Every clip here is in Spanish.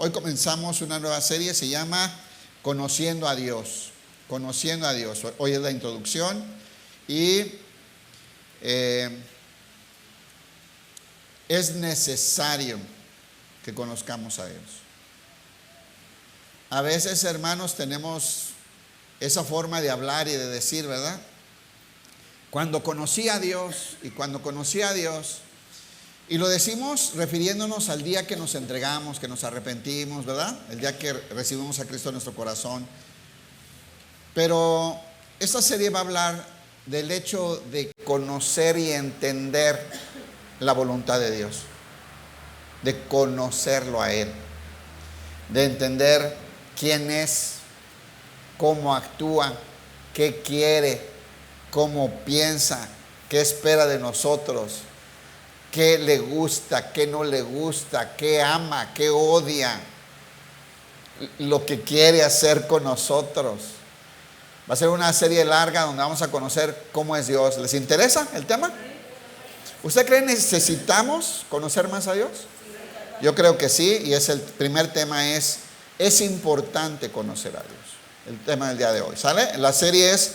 Hoy comenzamos una nueva serie, se llama Conociendo a Dios. Conociendo a Dios. Hoy es la introducción y es necesario que conozcamos a Dios. A veces, hermanos, tenemos esa forma de hablar y de decir, ¿verdad? Cuando conocí a Dios y cuando conocí a Dios, y lo decimos refiriéndonos al día que nos entregamos, que nos arrepentimos, ¿verdad? El día que recibimos a Cristo en nuestro corazón. Pero esta serie va a hablar del hecho de conocer y entender la voluntad de Dios, de conocerlo a Él, de entender quién es, cómo actúa, qué quiere, cómo piensa, qué espera de nosotros, qué le gusta, qué no le gusta, qué ama, qué odia, lo que quiere hacer con nosotros. Va a ser una serie larga donde vamos a conocer cómo es Dios. ¿Les interesa el tema? ¿Usted cree que necesitamos conocer más a Dios? Yo creo que sí, y el primer tema es importante conocer a Dios. El tema del día de hoy, ¿sale? La serie es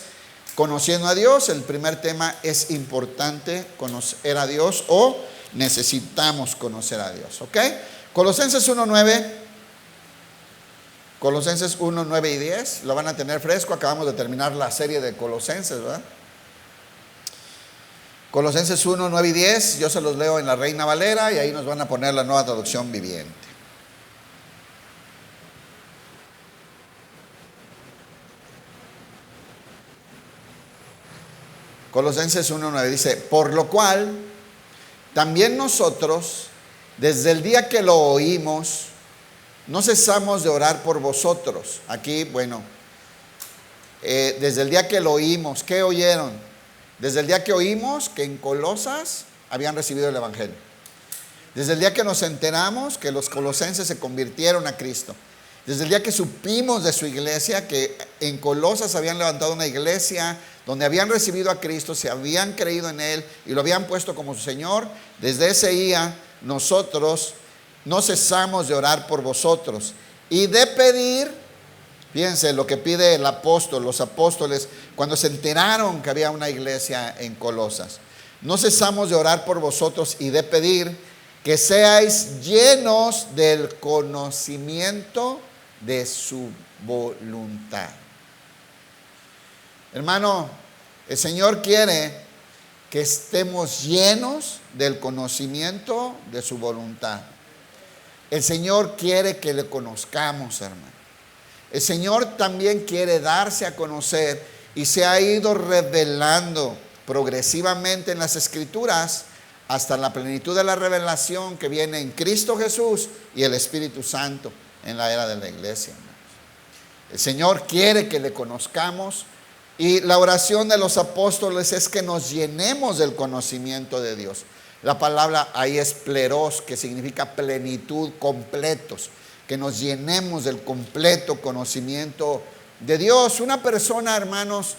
Conociendo a Dios. El primer tema es importante conocer a Dios o necesitamos conocer a Dios, ¿ok? Colosenses 1:9. Colosenses 1, 9 y 10, lo van a tener fresco, acabamos de terminar la serie de Colosenses, ¿verdad? Colosenses 1, 9 y 10, yo se los leo en la Reina Valera y ahí nos van a poner la Nueva Traducción Viviente. Colosenses 1, 9 dice: por lo cual, también nosotros, desde el día que lo oímos, no cesamos de orar por vosotros. Aquí, bueno, desde el día que lo oímos, ¿qué oyeron? Desde el día que oímos que en Colosas habían recibido el Evangelio. Desde el día que nos enteramos que los colosenses se convirtieron a Cristo. Desde el día que supimos de su iglesia, que en Colosas habían levantado una iglesia donde habían recibido a Cristo, se habían creído en Él y lo habían puesto como su Señor. Desde ese día nosotros no cesamos de orar por vosotros y de pedir. Fíjense lo que pide el apóstol, los apóstoles, cuando se enteraron que había una iglesia en Colosas. No cesamos de orar por vosotros y de pedir que seáis llenos del conocimiento de su voluntad. Hermano, el Señor quiere que estemos llenos del conocimiento de su voluntad. El Señor quiere que le conozcamos, hermano. El Señor también quiere darse a conocer y se ha ido revelando progresivamente en las Escrituras hasta la plenitud de la revelación que viene en Cristo Jesús y el Espíritu Santo en la era de la iglesia, hermanos. El Señor quiere que le conozcamos y la oración de los apóstoles es que nos llenemos del conocimiento de Dios. La palabra ahí es pleros, que significa plenitud, completos. Que nos llenemos del completo conocimiento de Dios. Una persona, hermanos,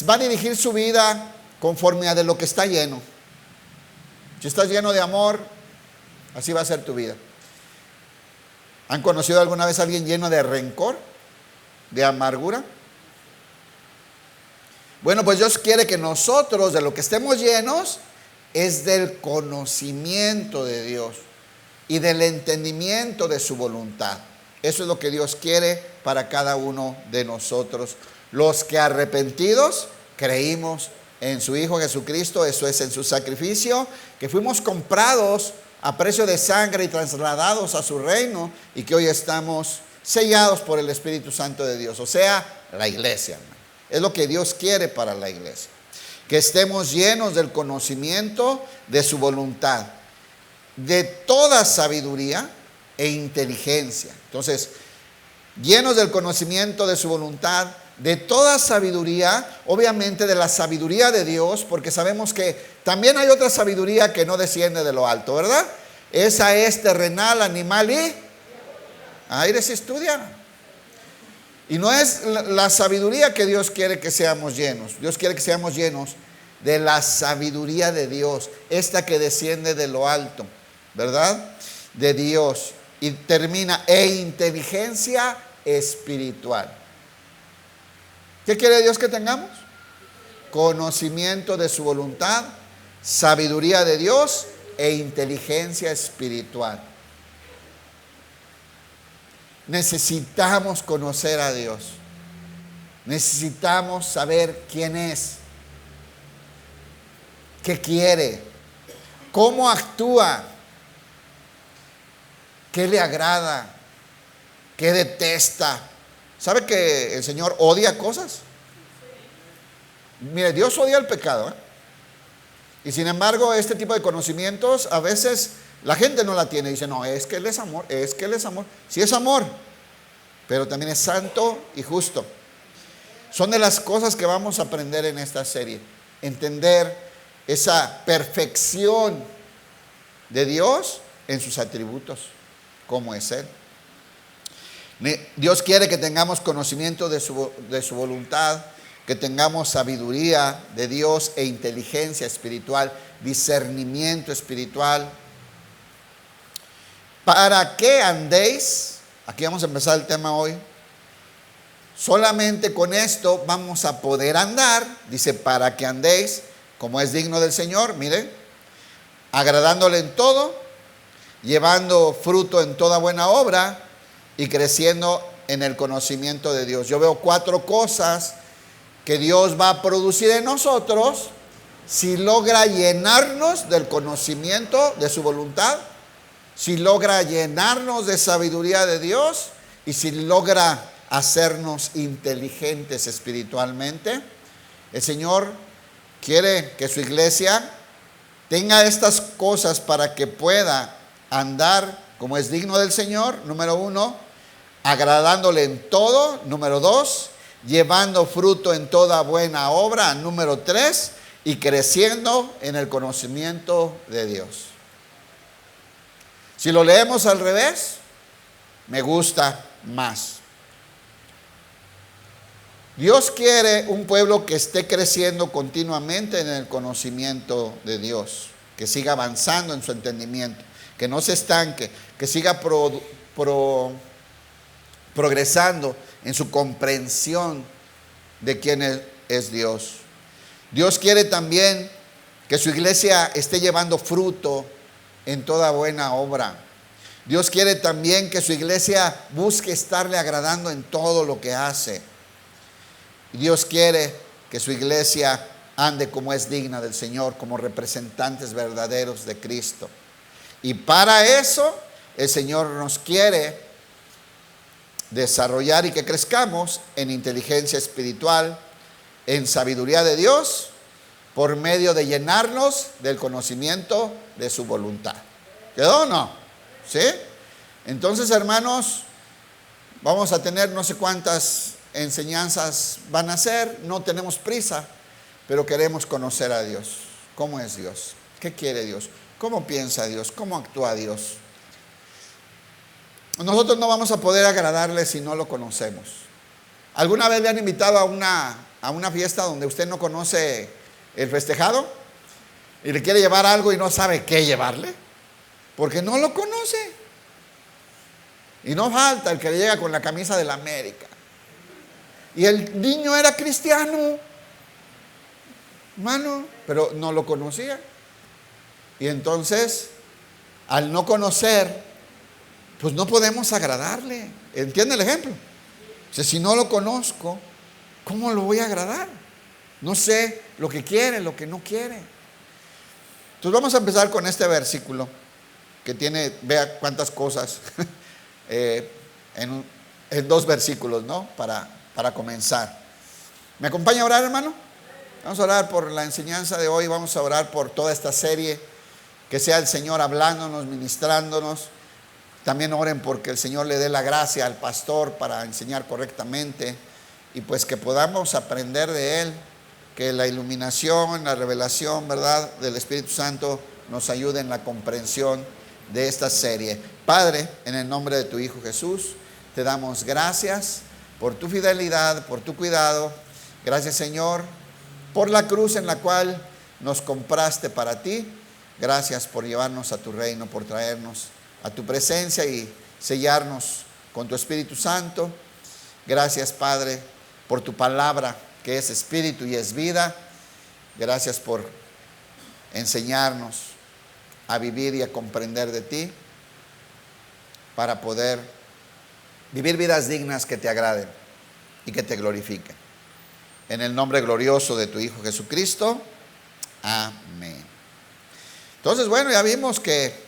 va a dirigir su vida conforme a de lo que está lleno. Si estás lleno de amor, así va a ser tu vida. ¿Han conocido alguna vez a alguien lleno de rencor, de amargura? Bueno, pues Dios quiere que nosotros, de lo que estemos llenos, es del conocimiento de Dios y del entendimiento de su voluntad. Eso es lo que Dios quiere para cada uno de nosotros. Los que arrepentidos creímos en su Hijo Jesucristo, eso es, en su sacrificio, que fuimos comprados a precio de sangre y trasladados a su reino y que hoy estamos sellados por el Espíritu Santo de Dios, o sea, la iglesia, hermano. Es lo que Dios quiere para la iglesia. Que estemos llenos del conocimiento de su voluntad, de toda sabiduría e inteligencia. Entonces, llenos del conocimiento de su voluntad, de toda sabiduría, obviamente de la sabiduría de Dios, porque sabemos que también hay otra sabiduría que no desciende de lo alto, ¿verdad? Esa es terrenal, animal y aire se estudia. Y no es la sabiduría que Dios quiere que seamos llenos. Dios quiere que seamos llenos de la sabiduría de Dios, esta que desciende de lo alto, ¿verdad? De Dios. Y termina, e inteligencia espiritual. ¿Qué quiere Dios que tengamos? Conocimiento de su voluntad, sabiduría de Dios e inteligencia espiritual. Necesitamos conocer a Dios. Necesitamos saber quién es, qué quiere, cómo actúa, qué le agrada, qué detesta. ¿Sabe que el Señor odia cosas? Mire, Dios odia el pecado, ¿eh? Y sin embargo, este tipo de conocimientos a veces la gente no la tiene. Dice, no, es que Él es amor, es que Él es amor. Sí es amor, pero también es santo y justo. Son de las cosas que vamos a aprender en esta serie. Entender esa perfección de Dios en sus atributos, como es Él. Dios quiere que tengamos conocimiento de su voluntad, que tengamos sabiduría de Dios e inteligencia espiritual, discernimiento espiritual. ¿Para qué andéis? Aquí vamos a empezar el tema hoy. Solamente con esto vamos a poder andar, dice, para que andéis como es digno del Señor, miren, agradándole en todo, llevando fruto en toda buena obra y creciendo en el conocimiento de Dios. Yo veo 4 cosas que Dios va a producir en nosotros si logra llenarnos del conocimiento de su voluntad, si logra llenarnos de sabiduría de Dios y si logra hacernos inteligentes espiritualmente. El Señor quiere que su iglesia tenga estas cosas para que pueda andar como es digno del Señor, número 1, agradándole en todo, número 2, llevando fruto en toda buena obra, número 3, y creciendo en el conocimiento de Dios. Si lo leemos al revés, me gusta más. Dios quiere un pueblo que esté creciendo continuamente en el conocimiento de Dios, que siga avanzando en su entendimiento, que no se estanque, que siga progresando en su comprensión de quién es Dios. Dios quiere también que su iglesia esté llevando fruto en toda buena obra. Dios quiere también que su iglesia busque estarle agradando en todo lo que hace. Dios quiere que su iglesia ande como es digna del Señor, como representantes verdaderos de Cristo. Y para eso el Señor nos quiere desarrollar y que crezcamos en inteligencia espiritual, en sabiduría de Dios, por medio de llenarnos del conocimiento de su voluntad. ¿Quedó o no? ¿Sí? Entonces, hermanos, vamos a tener no sé cuántas enseñanzas van a ser, no tenemos prisa, pero queremos conocer a Dios. ¿Cómo es Dios? ¿Qué quiere Dios? ¿Cómo piensa Dios? ¿Cómo actúa Dios? Nosotros no vamos a poder agradarle si no lo conocemos. ¿Alguna vez le han invitado a una fiesta donde usted no conoce el festejado y le quiere llevar algo y no sabe qué llevarle? Porque no lo conoce. Y no falta el que le llega con la camisa de la América. Y el niño era cristiano, hermano, pero no lo conocía. Y entonces, al no conocer, pues no podemos agradarle. ¿Entiende el ejemplo? O sea, si no lo conozco, ¿cómo lo voy a agradar? No sé lo que quiere, lo que no quiere. Entonces vamos a empezar con este versículo que tiene, vea cuántas cosas en 2 versículos, ¿no? Para comenzar. ¿Me acompaña a orar, hermano? Vamos a orar por la enseñanza de hoy, vamos a orar por toda esta serie, que sea el Señor hablándonos, ministrándonos. También oren porque el Señor le dé la gracia al pastor para enseñar correctamente y pues que podamos aprender de él, que la iluminación, la revelación, ¿verdad?, del Espíritu Santo nos ayude en la comprensión de esta serie. Padre, en el nombre de tu Hijo Jesús, te damos gracias por tu fidelidad, por tu cuidado. Gracias, Señor, por la cruz en la cual nos compraste para ti. Gracias por llevarnos a tu reino, por traernos a tu presencia y sellarnos con tu Espíritu Santo. Gracias, Padre, por tu palabra, que es espíritu y es vida. Gracias por enseñarnos a vivir y a comprender de ti, para poder vivir vidas dignas que te agraden y que te glorifiquen. En el nombre glorioso de tu Hijo Jesucristo. Amén. Entonces, bueno, ya vimos que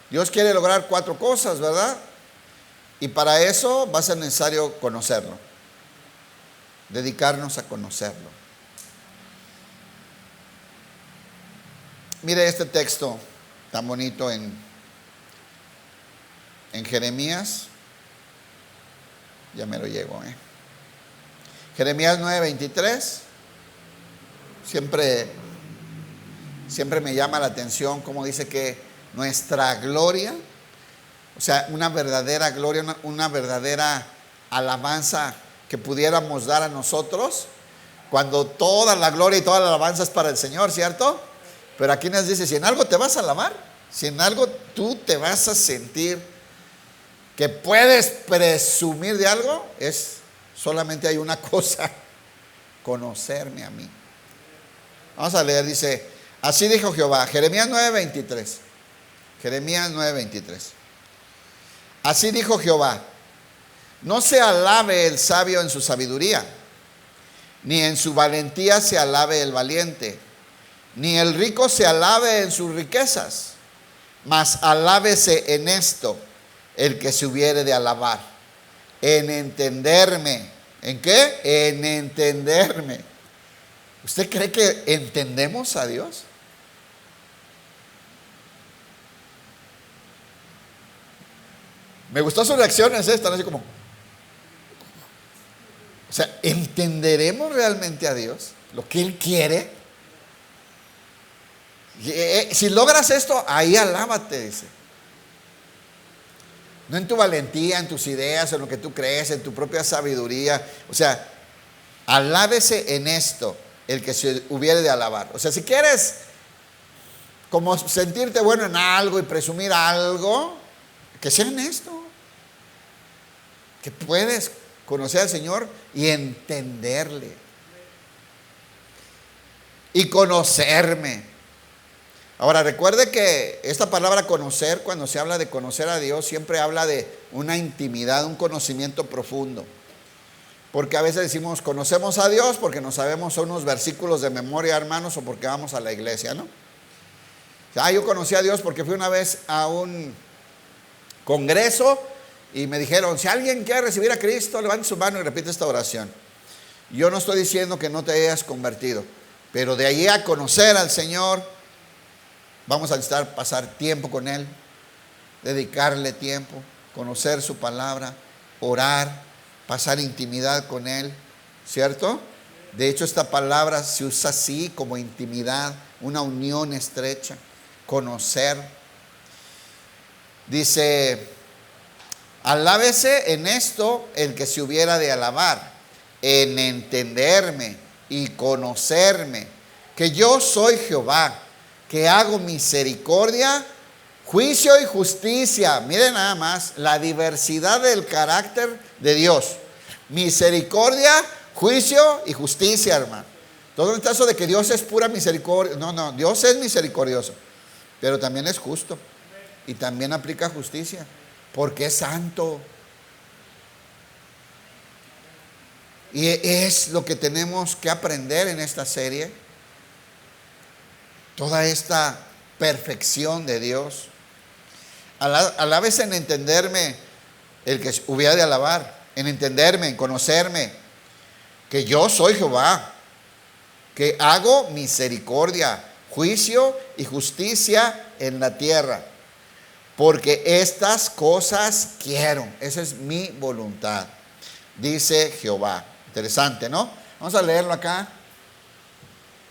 Dios quiere lograr 4 cosas, ¿verdad? Y para eso va a ser necesario conocerlo, dedicarnos a conocerlo. Mire este texto tan bonito en Jeremías. Ya me lo llego, Jeremías 9:23. Siempre me llama la atención cómo dice que nuestra gloria, o sea, una verdadera gloria, una verdadera alabanza que pudiéramos dar a nosotros, cuando toda la gloria y toda la alabanza es para el Señor, ¿cierto? Pero aquí nos dice, si en algo te vas a alabar, si en algo tú te vas a sentir que puedes presumir de algo, solamente hay una cosa: conocerme a mí. Vamos a leer, dice, así dijo Jehová, Jeremías 9:23. Jeremías 9:23. Así dijo Jehová: no se alabe el sabio en su sabiduría, ni en su valentía se alabe el valiente, ni el rico se alabe en sus riquezas, mas alábese en esto el que se hubiere de alabar, en entenderme. ¿En qué? En entenderme. ¿Usted cree que entendemos a Dios? Me gustó sus reacciones, están así como, o sea, ¿entenderemos realmente a Dios? ¿Lo que Él quiere? Si logras esto, ahí alábate, dice. No en tu valentía, en tus ideas, en lo que tú crees, en tu propia sabiduría. O sea, alábese en esto el que se hubiere de alabar. O sea, si quieres como sentirte bueno en algo y presumir algo, que sea en esto. Que puedes conocer al Señor y entenderle. Y conocerme. Ahora, recuerde que esta palabra conocer, cuando se habla de conocer a Dios, siempre habla de una intimidad, un conocimiento profundo. Porque a veces decimos, conocemos a Dios porque nos sabemos unos versículos de memoria, hermanos, o porque vamos a la iglesia, ¿no? Yo conocí a Dios porque fui una vez a un congreso y me dijeron, si alguien quiere recibir a Cristo, levante su mano y repite esta oración. Yo no estoy diciendo que no te hayas convertido, pero de allí a conocer al Señor, vamos a necesitar pasar tiempo con Él, dedicarle tiempo, conocer su palabra, orar, pasar intimidad con Él, ¿cierto? De hecho, esta palabra se usa así, como intimidad, una unión estrecha, conocer. Dice, alábese en esto el que se hubiera de alabar, en entenderme y conocerme, que yo soy Jehová, que hago misericordia, juicio y justicia. Miren nada más la diversidad del carácter de Dios. Misericordia, juicio y justicia, hermano. Todo el caso de que Dios es pura misericordia. No, Dios es misericordioso, pero también es justo. Y también aplica justicia, porque es santo. Y es lo que tenemos que aprender en esta serie. Toda esta perfección de Dios. Alábese en entenderme el que hubiera de alabar, en entenderme, en conocerme, que yo soy Jehová, que hago misericordia, juicio y justicia en la tierra, porque estas cosas quiero. Esa es mi voluntad, dice Jehová. Interesante, ¿no? Vamos a leerlo acá.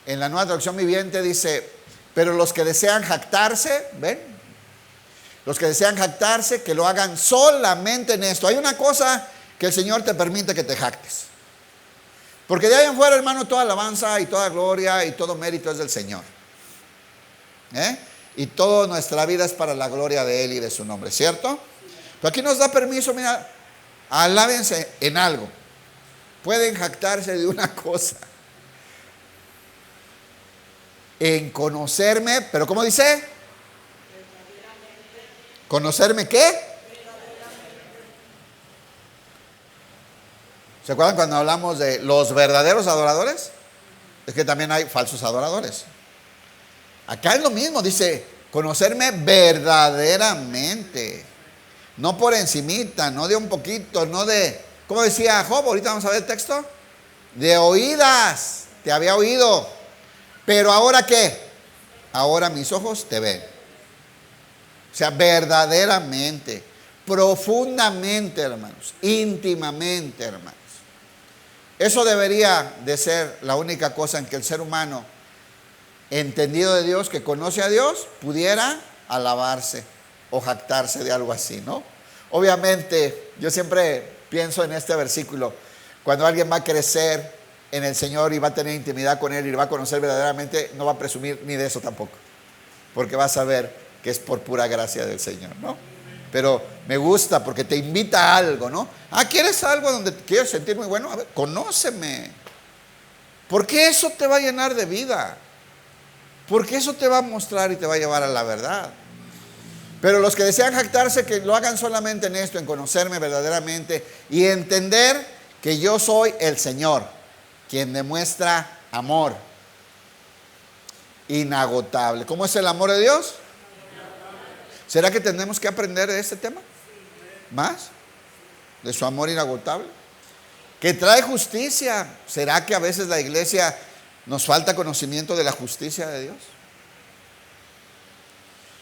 En la Nueva Traducción Viviente dice, pero los que desean jactarse, ¿ven? Los que desean jactarse, que lo hagan solamente en esto. Hay una cosa que el Señor te permite que te jactes. Porque de ahí en fuera, hermano, toda alabanza y toda gloria y todo mérito es del Señor. Y toda nuestra vida es para la gloria de Él y de su nombre, ¿cierto? Aquí nos da permiso, mira, alábense en algo. Pueden jactarse de una cosa. En conocerme, pero ¿cómo dice? ¿Conocerme qué? ¿Se acuerdan cuando hablamos de los verdaderos adoradores? Es que también hay falsos adoradores. Acá es lo mismo, dice, conocerme verdaderamente. No por encimita, no de un poquito, no de, ¿cómo decía Job? Ahorita vamos a ver el texto. De oídas, te había oído. Pero ahora ¿qué? Ahora mis ojos te ven. O sea, verdaderamente, profundamente, hermanos, íntimamente, hermanos. Eso debería de ser la única cosa en que el ser humano, entendido de Dios, que conoce a Dios, pudiera alabarse o jactarse de algo así, ¿no? Obviamente, yo siempre pienso en este versículo, cuando alguien va a crecer en el Señor y va a tener intimidad con Él y lo va a conocer verdaderamente, no va a presumir ni de eso tampoco, porque va a saber que es por pura gracia del Señor, ¿no? Pero me gusta porque te invita a algo, ¿no? ¿Quieres algo donde te quieres sentir muy bueno? A ver, conóceme. Porque eso te va a llenar de vida. Porque eso te va a mostrar y te va a llevar a la verdad. Pero los que desean jactarse, que lo hagan solamente en esto, en conocerme verdaderamente y entender que yo soy el Señor, quien demuestra amor inagotable. ¿Cómo es el amor de Dios? ¿Será que tenemos que aprender de este tema? ¿Más? De su amor inagotable. Que trae justicia. ¿Será que a veces la iglesia nos falta conocimiento de la justicia de Dios?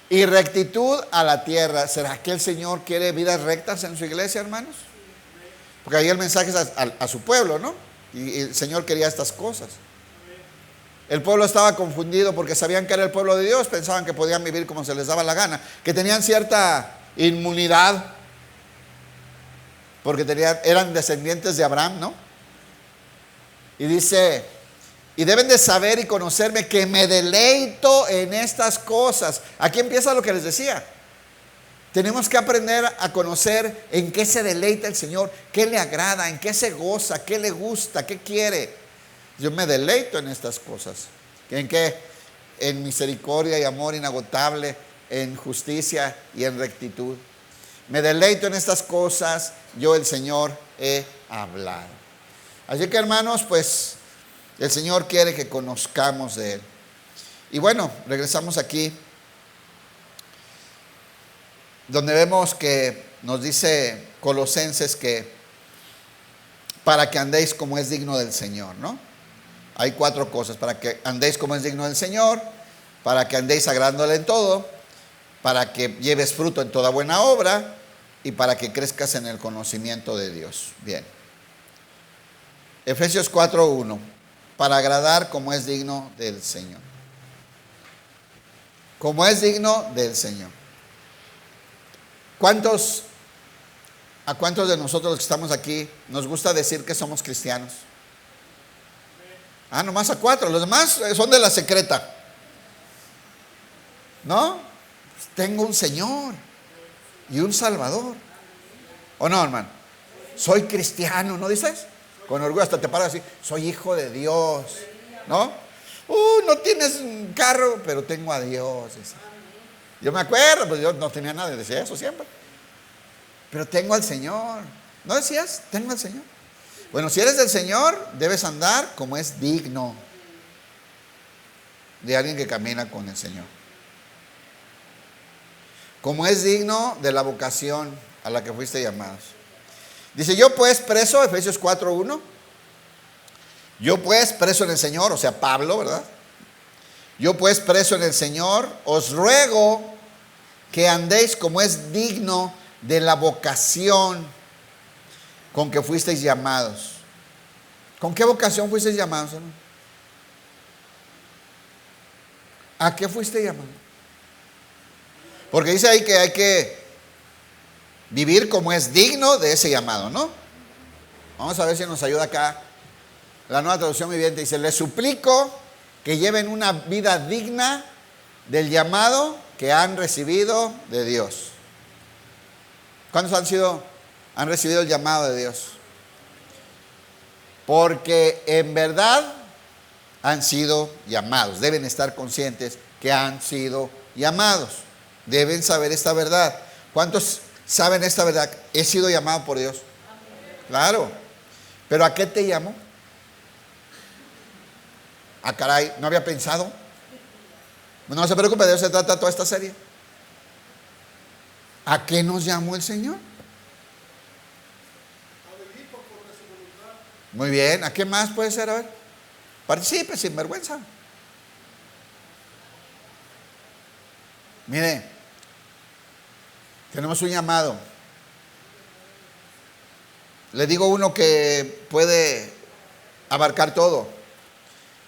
Y rectitud a la tierra. ¿Será que el Señor quiere vidas rectas en su iglesia, hermanos? Porque ahí el mensaje es a su pueblo, ¿no? Y el Señor quería estas cosas. El pueblo estaba confundido porque sabían que era el pueblo de Dios, pensaban que podían vivir como se les daba la gana, que tenían cierta inmunidad, porque eran descendientes de Abraham, ¿no? Y dice, y deben de saber y conocerme que me deleito en estas cosas. Aquí empieza lo que les decía. Tenemos que aprender a conocer en qué se deleita el Señor, qué le agrada, en qué se goza, qué le gusta, qué quiere. Yo me deleito en estas cosas. ¿En qué? En misericordia y amor inagotable, en justicia y en rectitud. Me deleito en estas cosas, yo el Señor he hablado. Así que, hermanos, pues el Señor quiere que conozcamos de Él. Y bueno, regresamos aquí, donde vemos que nos dice Colosenses que para que andéis como es digno del Señor, ¿no? Hay 4 cosas: para que andéis como es digno del Señor, para que andéis agradándole en todo, para que lleves fruto en toda buena obra y para que crezcas en el conocimiento de Dios. Bien. Efesios 4:1, para agradar como es digno del Señor. Como es digno del Señor. ¿A cuántos de nosotros los que estamos aquí nos gusta decir que somos cristianos? Nomás a 4, los demás son de la secreta. ¿No? Pues tengo un Señor y un Salvador. ¿O no, hermano? Soy cristiano, ¿no dices? Con orgullo hasta te paras así, soy hijo de Dios. ¿No? No tienes un carro, pero tengo a Dios. Yo me acuerdo, pues yo no tenía nada, decía eso siempre. Pero tengo al Señor. ¿No decías? Tengo al Señor. Bueno, si eres del Señor, debes andar como es digno de alguien que camina con el Señor. Como es digno de la vocación a la que fuiste llamados. Dice, yo pues preso, Efesios 4:1. Yo pues preso en el Señor, o sea, Pablo, ¿verdad? Yo pues preso en el Señor, os ruego que andéis como es digno de la vocación con que fuisteis llamados. ¿Con qué vocación fuisteis llamados, hermano? ¿A qué fuiste llamado? Porque dice ahí que hay que vivir como es digno de ese llamado, ¿no? Vamos a ver si nos ayuda acá la Nueva Traducción Viviente. Dice, les suplico que lleven una vida digna del llamado que han recibido de Dios. ¿Cuántos han recibido el llamado de Dios? Porque en verdad han sido llamados. Deben estar conscientes que han sido llamados. Deben saber esta verdad. ¿Cuántos saben esta verdad? He sido llamado por Dios. Claro. ¿Pero a qué te llamó? Ah, caray, no había pensado. No se preocupe, de eso se trata toda esta serie. ¿A qué nos llamó el Señor? Muy bien, ¿a qué más puede ser? A ver, participe sin vergüenza. Mire, tenemos un llamado. Le digo uno que puede abarcar todo.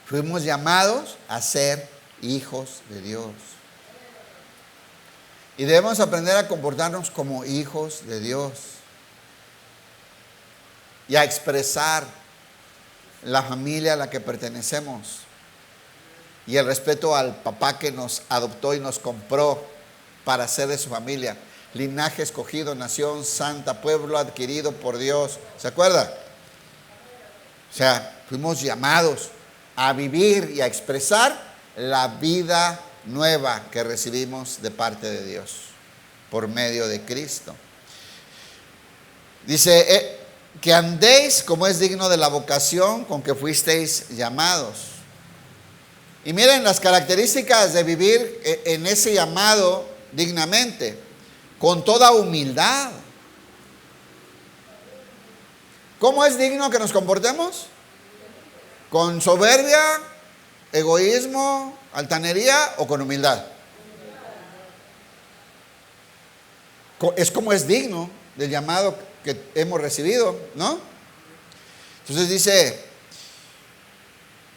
Fuimos llamados a ser hijos de Dios. Y debemos aprender a comportarnos como hijos de Dios. Y a expresar la familia a la que pertenecemos. Y el respeto al papá que nos adoptó y nos compró para ser de su familia. Linaje escogido, nación santa, pueblo adquirido por Dios. ¿Se acuerda? O sea, fuimos llamados a vivir y a expresar la vida nueva que recibimos de parte de Dios por medio de Cristo. Dice que andéis como es digno de la vocación con que fuisteis llamados. Y miren las características de vivir en ese llamado dignamente, con toda humildad. ¿Cómo es digno que nos comportemos? ¿Con soberbia, egoísmo, altanería o con humildad? Es como es digno del llamado que hemos recibido, ¿no? Entonces dice,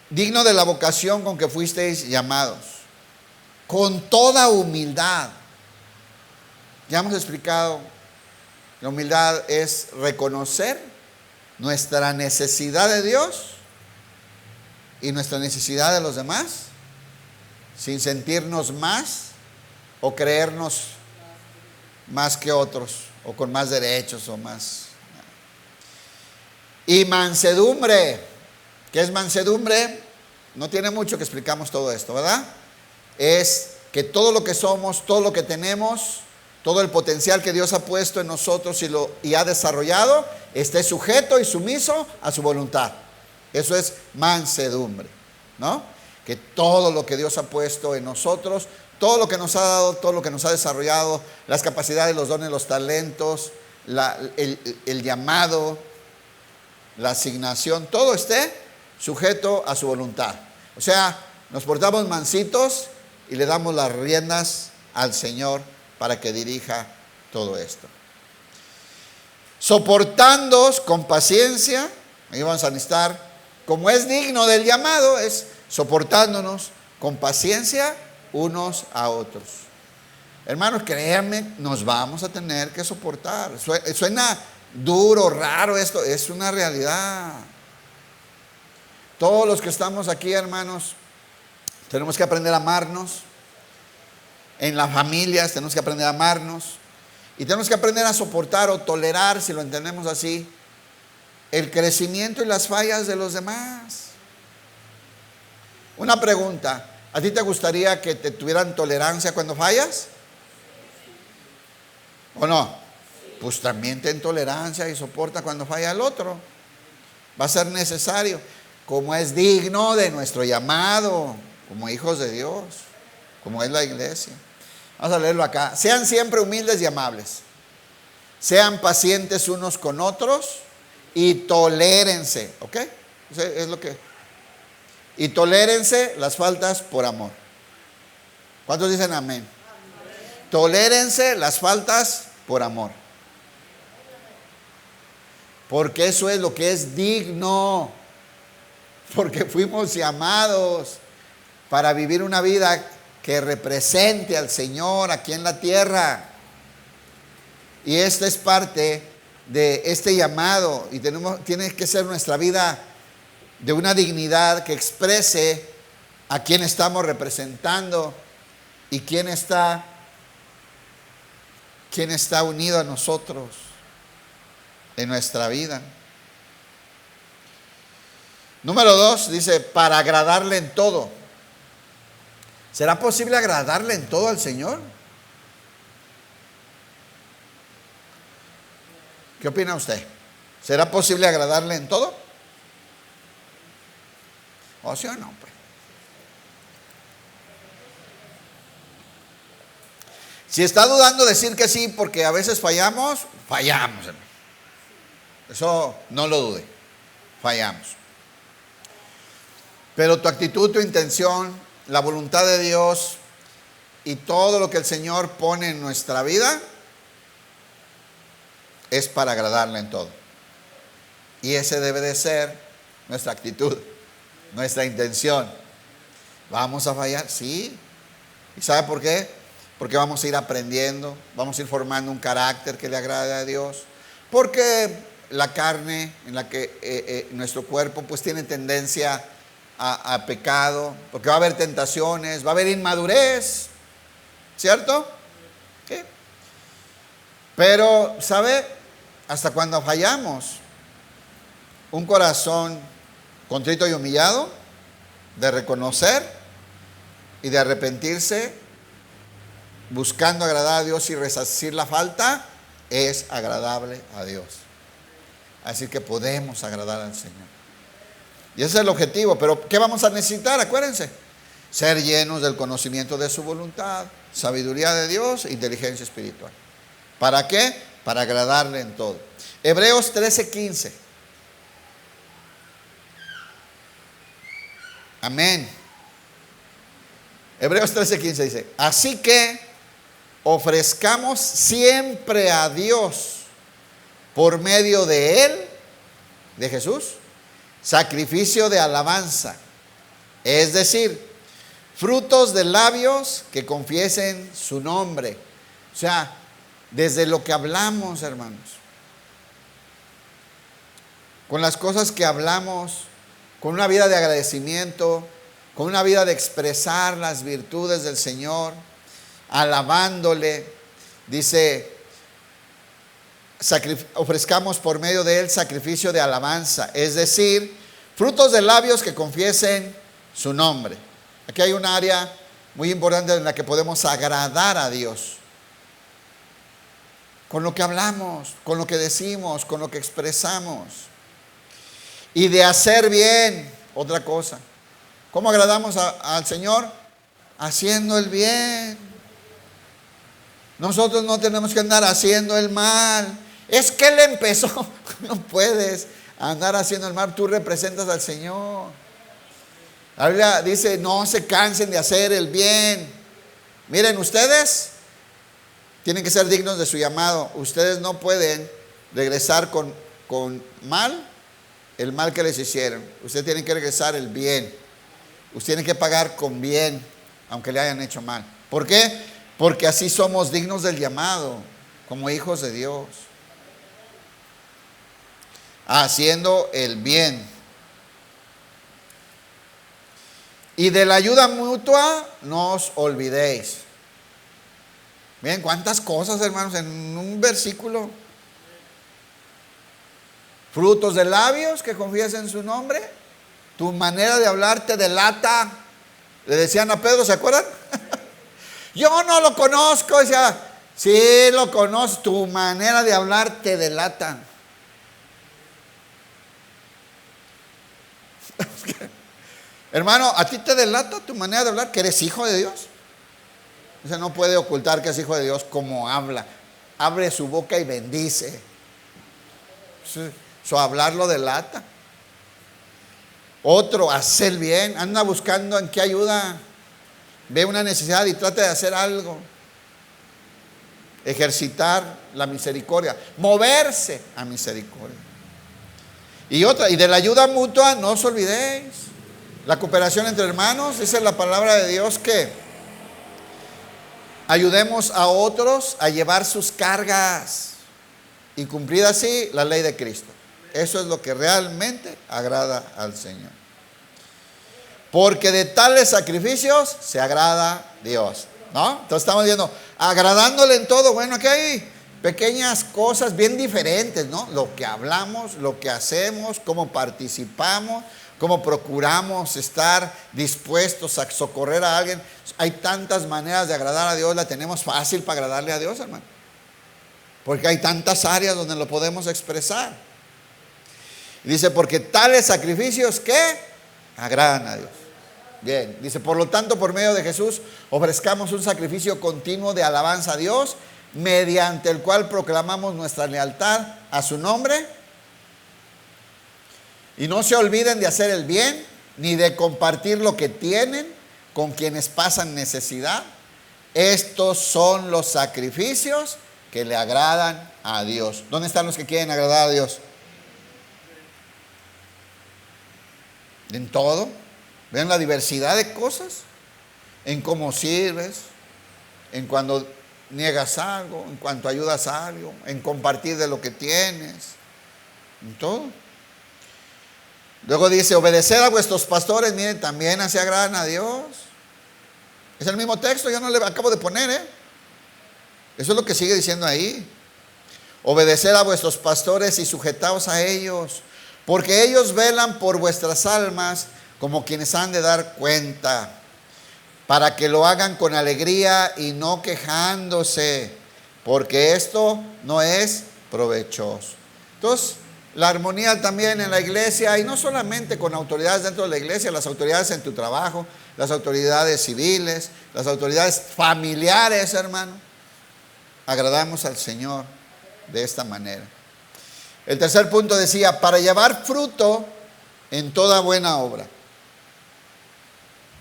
digno de la vocación con que fuisteis llamados, con toda humildad. Ya hemos explicado, la humildad es reconocer nuestra necesidad de Dios y nuestra necesidad de los demás, sin sentirnos más o creernos más que otros, o con más derechos o más. Y mansedumbre. ¿Qué es mansedumbre? No tiene mucho que explicamos todo esto, ¿verdad? Es que todo lo que somos, todo lo que tenemos, todo el potencial que Dios ha puesto en nosotros y ha desarrollado, esté sujeto y sumiso a su voluntad. Eso es mansedumbre, ¿no? Que todo lo que Dios ha puesto en nosotros, todo lo que nos ha dado, todo lo que nos ha desarrollado, las capacidades, los dones, los talentos, el llamado, la asignación, todo esté sujeto a su voluntad. O sea, nos portamos mansitos y le damos las riendas al Señor para que dirija todo esto. Soportándoos con paciencia, ahí vamos a necesitar, como es digno del llamado, es soportándonos con paciencia unos a otros. Hermanos, créanme, nos vamos a tener que soportar. Suena duro, raro esto, es una realidad. Todos los que estamos aquí, hermanos, tenemos que aprender a amarnos. En las familias tenemos que aprender a amarnos. Y tenemos que aprender a soportar o tolerar, si lo entendemos así, el crecimiento y las fallas de los demás. Una pregunta. ¿A ti te gustaría que te tuvieran tolerancia cuando fallas? ¿O no? Pues también ten tolerancia y soporta cuando falla el otro. Va a ser necesario, como es digno de nuestro llamado, como hijos de Dios, como es la iglesia. Vamos a leerlo acá. Sean siempre humildes y amables. Sean pacientes unos con otros y tolérense. ¿Ok? Es lo que... Y tolérense las faltas por amor. ¿Cuántos dicen amén? Tolérense las faltas por amor. Porque eso es lo que es digno. Porque fuimos llamados para vivir una vida que represente al Señor aquí en la tierra. Y esta es parte de este llamado. Y tiene que ser nuestra vida de una dignidad que exprese a quién estamos representando y quién ¿Quién está unido a nosotros en nuestra vida? Número 2, dice, para agradarle en todo. ¿Será posible agradarle en todo al Señor? ¿Qué opina usted? ¿Será posible agradarle en todo? ¿O sí o no? Pues. Si está dudando, decir que sí, porque a veces fallamos, fallamos. Eso no lo dude, fallamos. Pero tu actitud, tu intención, la voluntad de Dios y todo lo que el Señor pone en nuestra vida es para agradarle en todo. Y ese debe de ser nuestra actitud, nuestra intención. ¿Vamos a fallar? Sí. ¿Y sabe por qué? Porque vamos a ir aprendiendo, vamos a ir formando un carácter que le agrade a Dios. Porque la carne en la que nuestro cuerpo pues tiene tendencia a pecado, porque va a haber tentaciones, va a haber inmadurez, ¿cierto? ¿Sí? Pero, ¿sabe? Hasta cuando fallamos, un corazón contrito y humillado, de reconocer y de arrepentirse, buscando agradar a Dios y resarcir la falta, es agradable a Dios. Así que podemos agradar al Señor. Y ese es el objetivo. Pero ¿qué vamos a necesitar? Acuérdense. Ser llenos del conocimiento de su voluntad, sabiduría de Dios, inteligencia espiritual. ¿Para qué? Para agradarle en todo. Hebreos 13:15. Amén. Hebreos 13:15 dice, así que ofrezcamos siempre a Dios por medio de Él, de Jesús, sacrificio de alabanza, es decir, frutos de labios que confiesen su nombre. O sea, desde lo que hablamos, hermanos, con las cosas que hablamos, con una vida de agradecimiento, con una vida de expresar las virtudes del Señor, alabándole, dice, ofrezcamos por medio de Él sacrificio de alabanza, es decir, frutos de labios que confiesen su nombre. Aquí hay un área muy importante en la que podemos agradar a Dios. Con lo que hablamos, con lo que decimos, con lo que expresamos. Y de hacer bien, otra cosa. ¿Cómo agradamos al Señor? Haciendo el bien. Nosotros no tenemos que andar haciendo el mal. Es que Él empezó. No puedes andar haciendo el mal. Tú representas al Señor. La Biblia dice, no se cansen de hacer el bien. Miren, ustedes tienen que ser dignos de su llamado. Ustedes no pueden regresar con mal, el mal que les hicieron. Ustedes tienen que regresar el bien. Ustedes tienen que pagar con bien, aunque le hayan hecho mal. ¿Por qué? Porque así somos dignos del llamado, como hijos de Dios. Haciendo el bien. Y de la ayuda mutua no os olvidéis. Miren cuántas cosas, hermanos, en un versículo. Frutos de labios que confiesen su nombre. Tu manera de hablar te delata. Le decían a Pedro, ¿se acuerdan? Yo no lo conozco. Decía, sí lo conozco. Tu manera de hablar te delata. Hermano, ¿a ti te delata tu manera de hablar que eres hijo de Dios? O sea, no puede ocultar que es hijo de Dios como habla. Abre su boca y bendice. Su hablar lo delata. Otro, hacer bien. Anda buscando en qué ayuda. Ve una necesidad y trata de hacer algo. Ejercitar la misericordia. Moverse a misericordia. Y otra, y de la ayuda mutua no os olvidéis. La cooperación entre hermanos, dice la palabra de Dios que ayudemos a otros a llevar sus cargas y cumplir así la ley de Cristo. Eso es lo que realmente agrada al Señor. Porque de tales sacrificios se agrada Dios. ¿no? Entonces estamos viendo, agradándole en todo. Bueno, aquí hay pequeñas cosas bien diferentes, ¿no? Lo que hablamos, lo que hacemos, cómo participamos, cómo procuramos estar dispuestos a socorrer a alguien. Hay tantas maneras de agradar a Dios, la tenemos fácil para agradarle a Dios, hermano. Porque hay tantas áreas donde lo podemos expresar. Y dice, porque tales sacrificios que agradan a Dios. Bien, dice, por lo tanto, por medio de Jesús, ofrezcamos un sacrificio continuo de alabanza a Dios, mediante el cual proclamamos nuestra lealtad a su nombre. Y no se olviden de hacer el bien, ni de compartir lo que tienen con quienes pasan necesidad. Estos son los sacrificios que le agradan a Dios. ¿Dónde están los que quieren agradar a Dios? En todo. ¿Ven la diversidad de cosas? En cómo sirves, en cuando niegas algo, en cuanto ayudas a algo, en compartir de lo que tienes, en todo. Luego dice, obedeced a vuestros pastores, miren, también así agradan a Dios. Es el mismo texto, yo no le acabo de poner, Eso es lo que sigue diciendo ahí. Obedeced a vuestros pastores y sujetaos a ellos, porque ellos velan por vuestras almas como quienes han de dar cuenta, para que lo hagan con alegría y no quejándose, porque esto no es provechoso. Entonces, la armonía también en la iglesia, y no solamente con autoridades dentro de la iglesia, las autoridades en tu trabajo, las autoridades civiles, las autoridades familiares, hermano. Agradamos al Señor de esta manera. El tercer punto decía, para llevar fruto en toda buena obra.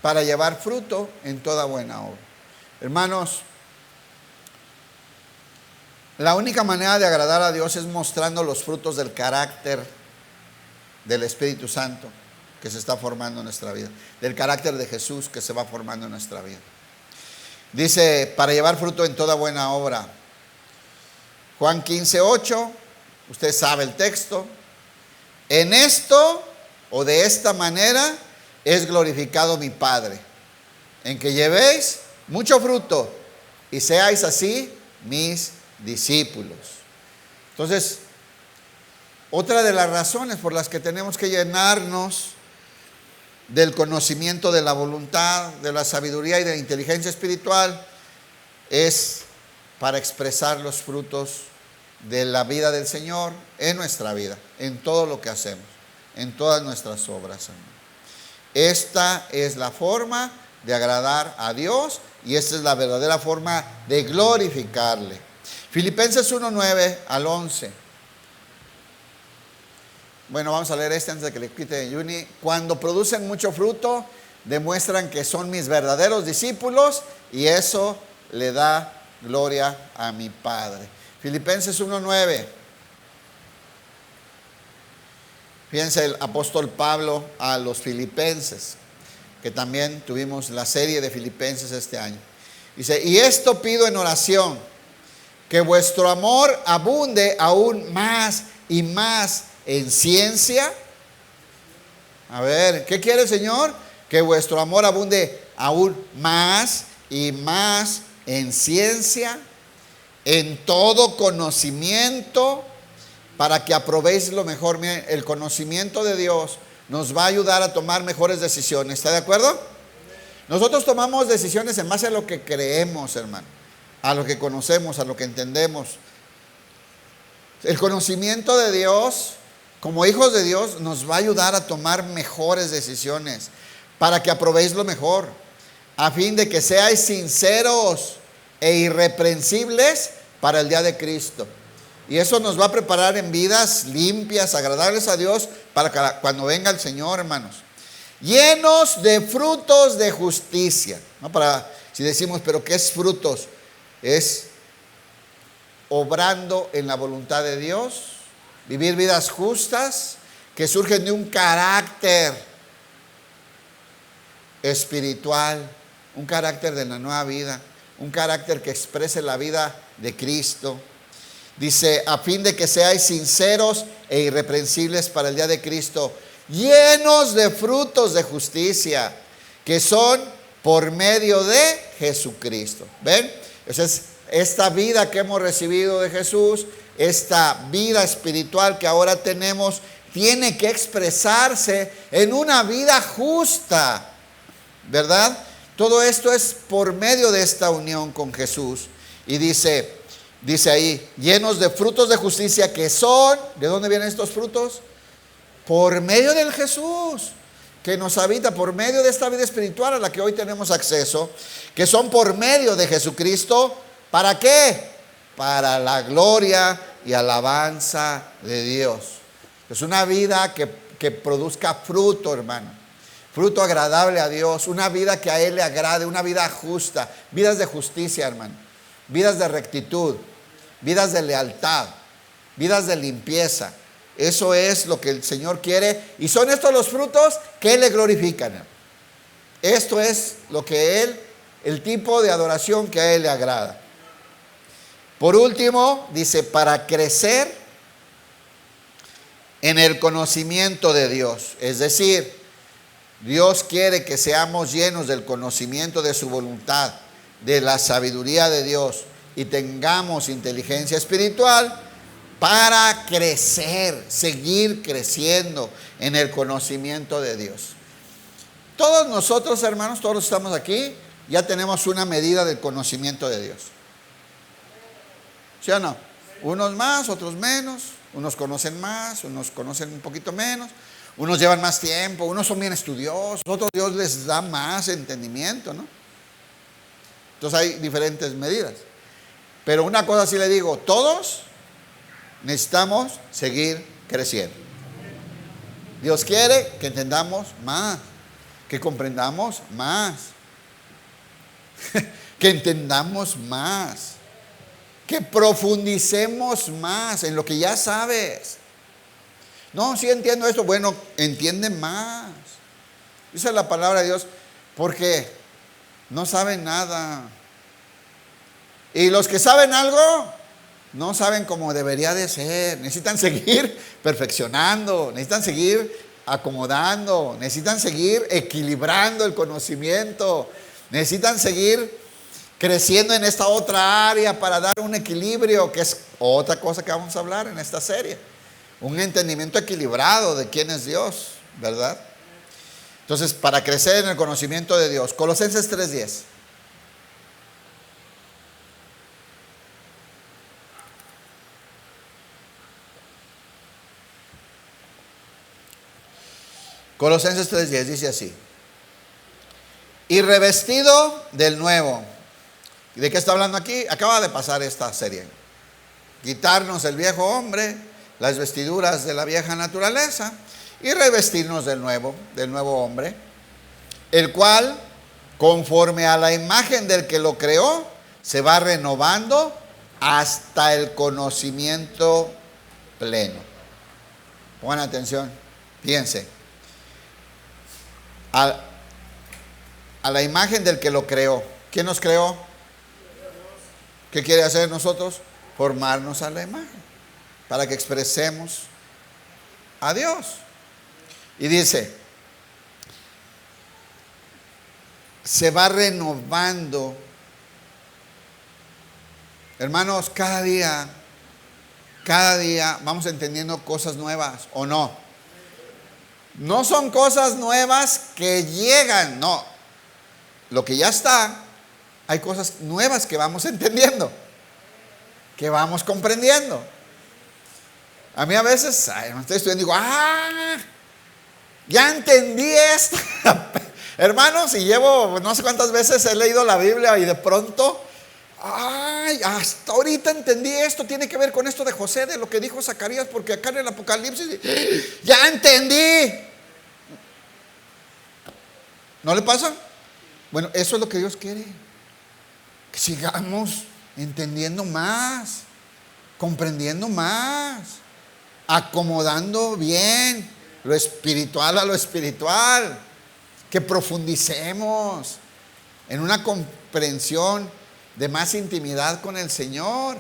Para llevar fruto en toda buena obra. Hermanos, la única manera de agradar a Dios es mostrando los frutos del carácter del Espíritu Santo que se está formando en nuestra vida, del carácter de Jesús que se va formando en nuestra vida. Dice, para llevar fruto en toda buena obra. Juan 15:8, usted sabe el texto. En esto o de esta manera es glorificado mi Padre, en que llevéis mucho fruto y seáis así mis discípulos. Entonces, otra de las razones por las que tenemos que llenarnos del conocimiento de la voluntad, de la sabiduría y de la inteligencia espiritual es para expresar los frutos de la vida del Señor en nuestra vida, en todo lo que hacemos, en todas nuestras obras. Esta es la forma de agradar a Dios y esta es la verdadera forma de glorificarle. Filipenses 1:9 al 11. Bueno, vamos a leer antes de que le quite Juni. Cuando producen mucho fruto, demuestran que son mis verdaderos discípulos y eso le da gloria a mi Padre. Filipenses 1:9. Fíjense el apóstol Pablo a los filipenses, que también tuvimos la serie de Filipenses este año. Dice, y esto pido en oración, que vuestro amor abunde aún más y más en ciencia. A ver, ¿qué quiere el Señor? Que vuestro amor abunde aún más y más en ciencia, en todo conocimiento, para que aprobéis lo mejor. Miren, el conocimiento de Dios nos va a ayudar a tomar mejores decisiones. ¿Está de acuerdo? Nosotros tomamos decisiones en base a lo que creemos, hermano, a lo que conocemos, a lo que entendemos. El conocimiento de Dios, como hijos de Dios, nos va a ayudar a tomar mejores decisiones, para que aprobéis lo mejor, a fin de que seáis sinceros e irreprensibles para el día de Cristo. Y eso nos va a preparar en vidas limpias, agradables a Dios, para cuando venga el Señor, hermanos. Llenos de frutos de justicia. ¿No? Si decimos, ¿pero qué es frutos? Es obrando en la voluntad de Dios, vivir vidas justas que surgen de un carácter espiritual, un carácter de la nueva vida, un carácter que exprese la vida de Cristo. Dice, a fin de que seáis sinceros e irreprensibles para el día de Cristo, llenos de frutos de justicia, que son por medio de Jesucristo. ¿Ven? Entonces, esta vida que hemos recibido de Jesús, esta vida espiritual que ahora tenemos, tiene que expresarse en una vida justa, ¿verdad? Todo esto es por medio de esta unión con Jesús. Y dice ahí, llenos de frutos de justicia que son, ¿de dónde vienen estos frutos? Por medio del Jesús que nos habita, por medio de esta vida espiritual a la que hoy tenemos acceso, que son por medio de Jesucristo. ¿Para qué? Para la gloria y alabanza de Dios. Es una vida que produzca fruto, hermano. Fruto agradable a Dios, una vida que a Él le agrade, una vida justa, vidas de justicia, hermano, vidas de rectitud, vidas de lealtad, vidas de limpieza. Eso es lo que el Señor quiere, y son estos los frutos que le glorifican, hermano. Esto es lo que el tipo de adoración que a Él le agrada. Por último, dice, para crecer en el conocimiento de Dios, es decir, Dios quiere que seamos llenos del conocimiento de su voluntad, de la sabiduría de Dios, y tengamos inteligencia espiritual para crecer, seguir creciendo en el conocimiento de Dios. Todos nosotros, hermanos, todos los que estamos aquí, ya tenemos una medida del conocimiento de Dios. ¿Sí o no? Unos más, otros menos, unos conocen más, unos conocen un poquito menos. Unos llevan más tiempo, unos son bien estudiosos, otros Dios les da más entendimiento, ¿no? Entonces hay diferentes medidas. Pero una cosa sí le digo, todos necesitamos seguir creciendo. Dios quiere que entendamos más, que comprendamos más, que entendamos más, que profundicemos más en lo que ya sabes. No, sí entiendo esto. Bueno, entiende más. Esa es la palabra de Dios, porque no saben nada. Y los que saben algo, no saben cómo debería de ser. Necesitan seguir perfeccionando, necesitan seguir acomodando, necesitan seguir equilibrando el conocimiento, necesitan seguir creciendo en esta otra área para dar un equilibrio, que es otra cosa que vamos a hablar en esta serie. Un entendimiento equilibrado de quién es Dios, ¿verdad? Entonces, para crecer en el conocimiento de Dios, Colosenses 3:10. Colosenses 3:10 dice así: y revestido del nuevo. ¿De qué está hablando aquí? Acaba de pasar esta serie. Quitarnos el viejo hombre, las vestiduras de la vieja naturaleza, y revestirnos del nuevo hombre, el cual, conforme a la imagen del que lo creó, se va renovando hasta el conocimiento pleno. Pongan atención, piense. A la imagen del que lo creó. ¿Quién nos creó? ¿Qué quiere hacer nosotros? Formarnos a la imagen, para que expresemos a Dios. Y dice, se va renovando. Hermanos, cada día vamos entendiendo cosas nuevas, ¿o no? No son cosas nuevas que llegan, no. Lo que ya está, hay cosas nuevas que vamos entendiendo, que vamos comprendiendo. A mí a veces, no estoy estudiando y digo, ya entendí esto. Hermanos, y llevo no sé cuántas veces he leído la Biblia y de pronto, hasta ahorita entendí esto, tiene que ver con esto de José, de lo que dijo Zacarías, porque acá en el Apocalipsis, ya entendí. ¿No le pasa? Bueno, eso es lo que Dios quiere, que sigamos entendiendo más, comprendiendo más, acomodando bien lo espiritual a lo espiritual, que profundicemos en una comprensión de más intimidad con el Señor.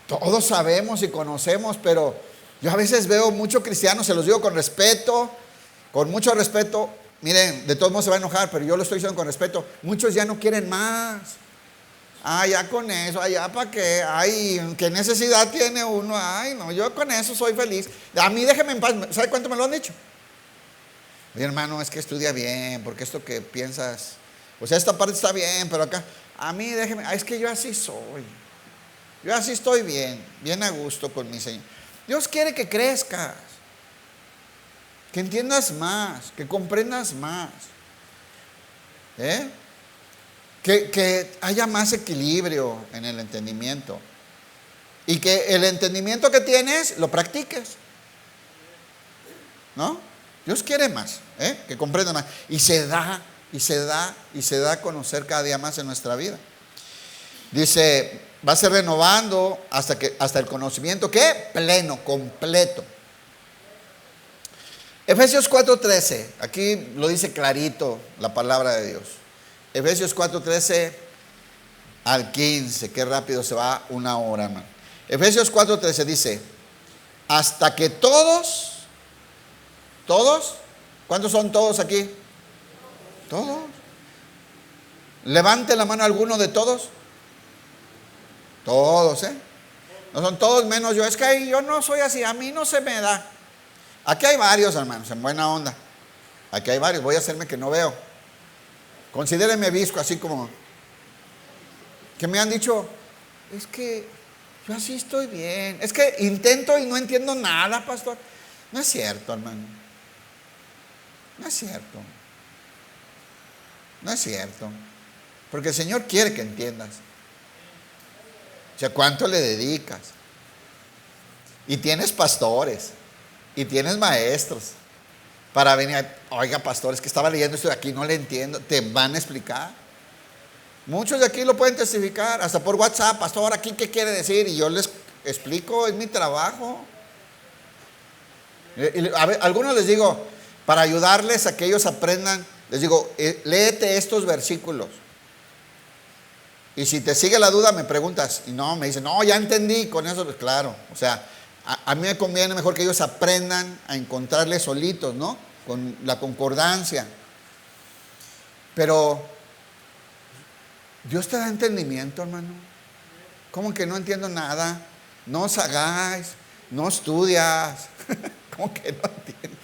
Todos sabemos y conocemos, pero yo a veces veo muchos cristianos, se los digo con respeto, con mucho respeto, miren, de todos modos se va a enojar, pero yo lo estoy diciendo con respeto. Muchos ya no quieren más. Ay, ya con eso, ay, ya para qué, ay, qué necesidad tiene uno, ay, no, yo con eso soy feliz. A mí déjeme en paz. ¿Sabe cuánto me lo han dicho? Mi hermano, es que estudia bien, porque esto que piensas, o sea, esta parte está bien, pero acá, a mí déjeme, es que yo así soy. Yo así estoy bien, bien a gusto con mi Señor. Dios quiere que crezcas, que entiendas más, que comprendas más, que haya más equilibrio en el entendimiento y que el entendimiento que tienes lo practiques, ¿no? Dios quiere más, que comprenda más, y se da a conocer cada día más en nuestra vida. Dice, va a ser renovando hasta el conocimiento, ¿qué? Pleno, completo. Efesios 4:13, aquí lo dice clarito la palabra de Dios. Efesios 4:13 al 15, qué rápido se va una hora, man. Efesios 4:13 dice, hasta que todos, ¿cuántos son todos aquí? Todos. Levante la mano alguno de todos. Todos, no son todos menos yo. Es que yo no soy así, a mí no se me da. Aquí hay varios, hermanos, en buena onda. Aquí hay varios, voy a hacerme que no veo. Considérenme visco, así como que me han dicho, es que yo así estoy bien. Es que intento y no entiendo nada, pastor. No es cierto, hermano. No es cierto. No es cierto. Porque el Señor quiere que entiendas. O sea, ¿cuánto le dedicas? Y tienes pastores, y tienes maestros para venir. Oiga, pastor, es que estaba leyendo esto de aquí, no le entiendo. Te van a explicar. Muchos de aquí lo pueden testificar, hasta por WhatsApp. Pastor, aquí qué quiere decir, y yo les explico, es mi trabajo. A algunos les digo, para ayudarles a que ellos aprendan, les digo, léete estos versículos. Y si te sigue la duda, me preguntas. Y no, me dicen, no, ya entendí, con eso, claro. O sea, a mí me conviene mejor que ellos aprendan a encontrarle solitos, ¿no? Con la concordancia. Pero Dios te da entendimiento, hermano. ¿Cómo que no entiendo nada? No os hagáis, no estudias. ¿Cómo que no entiendo?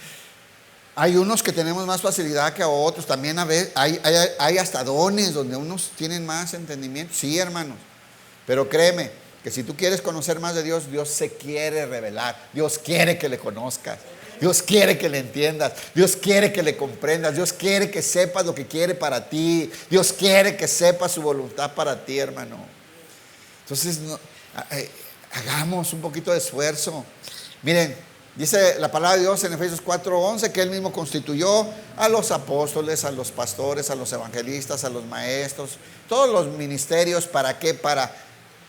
Hay unos que tenemos más facilidad que a otros. También a veces hay hasta dones donde unos tienen más entendimiento. Sí, hermanos. Pero créeme que si tú quieres conocer más de Dios, Dios se quiere revelar. Dios quiere que le conozcas. Dios quiere que le entiendas. Dios quiere que le comprendas. Dios quiere que sepas lo que quiere para ti. Dios quiere que sepas su voluntad para ti, hermano. Entonces, hagamos un poquito de esfuerzo. Miren, dice la palabra de Dios en Efesios 4:11 que Él mismo constituyó a los apóstoles, a los pastores, a los evangelistas, a los maestros, todos los ministerios. ¿Para qué? Para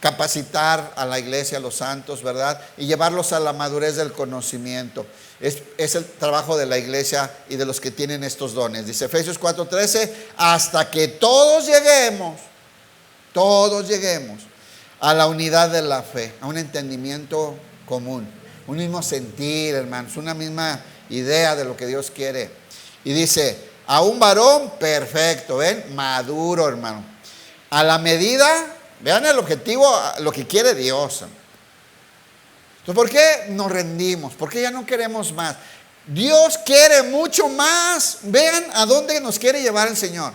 capacitar a la iglesia, a los santos, ¿verdad? Y llevarlos a la madurez del conocimiento. Es el trabajo de la iglesia y de los que tienen estos dones. Dice Efesios 4:13, hasta que todos lleguemos a la unidad de la fe, a un entendimiento común, un mismo sentir, hermanos, una misma idea de lo que Dios quiere. Y dice, a un varón perfecto, ¿ven? Maduro, hermano. A la medida, vean el objetivo, lo que quiere Dios. Entonces, ¿por qué nos rendimos? ¿Por qué ya no queremos más? Dios quiere mucho más. Vean a dónde nos quiere llevar el Señor.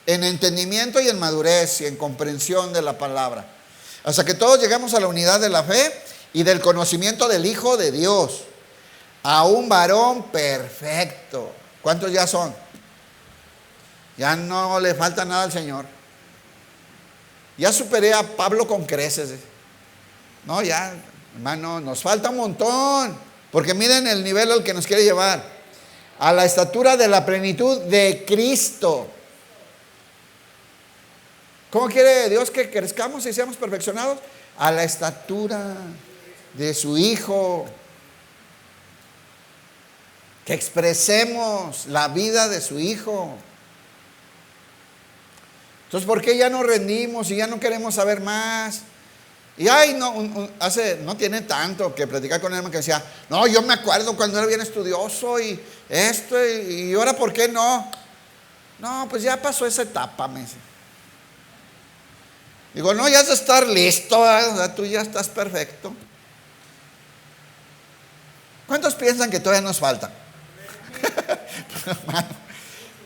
En entendimiento y en madurez y en comprensión de la palabra. Hasta que todos llegamos a la unidad de la fe y del conocimiento del Hijo de Dios, a un varón perfecto. ¿Cuántos ya son? Ya no le falta nada al Señor. Ya superé a Pablo con creces. No, ya, hermano, nos falta un montón. Porque miren el nivel al que nos quiere llevar. A la estatura de la plenitud de Cristo. ¿Cómo quiere Dios que crezcamos y seamos perfeccionados? A la estatura de su Hijo. Que expresemos la vida de su Hijo. Entonces, ¿por qué ya nos rendimos y ya no queremos saber más? Y no tiene tanto que platicar con él, que decía, no, yo me acuerdo cuando era bien estudioso y esto, y ahora ¿por qué no? No, pues ya pasó esa etapa, me dice. Digo, no, ya has de estar listo, o sea, tú ya estás perfecto. ¿Cuántos piensan que todavía nos falta?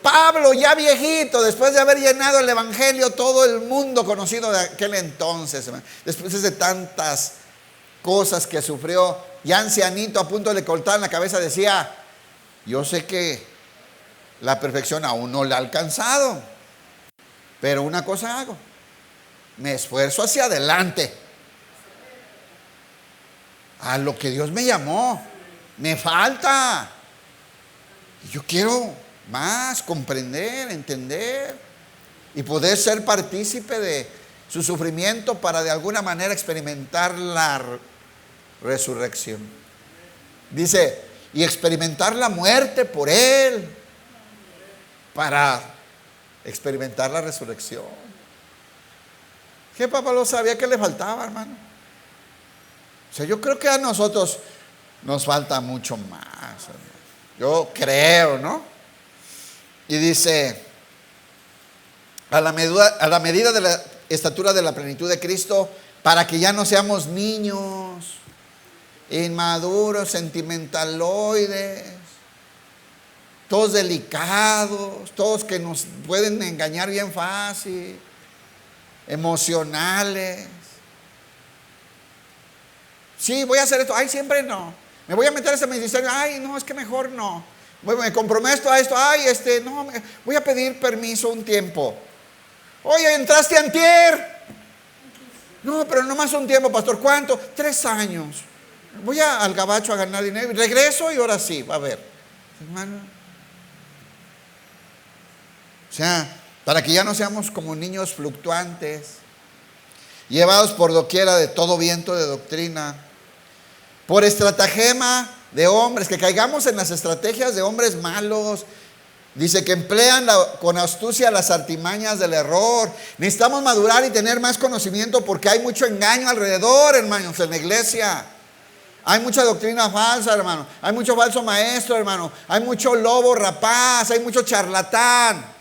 Pablo, ya viejito, después de haber llenado el evangelio, todo el mundo conocido de aquel entonces, después de tantas cosas que sufrió, ya ancianito, a punto de le cortar la cabeza, decía: yo sé que la perfección aún no la ha alcanzado, pero una cosa hago, me esfuerzo hacia adelante a lo que Dios me llamó. Me falta. Yo quiero más comprender, entender y poder ser partícipe de su sufrimiento para de alguna manera experimentar la resurrección. Dice, y experimentar la muerte por Él para experimentar la resurrección. ¿Qué Pablo sabía que le faltaba, hermano? O sea, yo creo que a nosotros nos falta mucho más, hermano. Yo creo, ¿no? Y dice, a la medida de la estatura de la plenitud de Cristo, para que ya no seamos niños, inmaduros, sentimentaloides, todos delicados, todos que nos pueden engañar bien fácil, emocionales. Sí, voy a hacer esto, ay, siempre no. Me voy a meter a ese ministerio, ay, no, es que mejor no. Me comprometo a esto, ay, no, voy a pedir permiso un tiempo. Oye, entraste antier. No, pero nomás un tiempo, pastor. ¿Cuánto? 3 años. Voy al gabacho a ganar dinero, regreso y ahora sí, va a ver. Hermano. O sea, para que ya no seamos como niños fluctuantes, llevados por doquiera de todo viento de doctrina, por estratagema de hombres, que caigamos en las estrategias de hombres malos. Dice que emplean con astucia las artimañas del error. Necesitamos madurar y tener más conocimiento porque hay mucho engaño alrededor, hermanos, en la iglesia. Hay mucha doctrina falsa, hermano. Hay mucho falso maestro, hermano. Hay mucho lobo rapaz, hay mucho charlatán.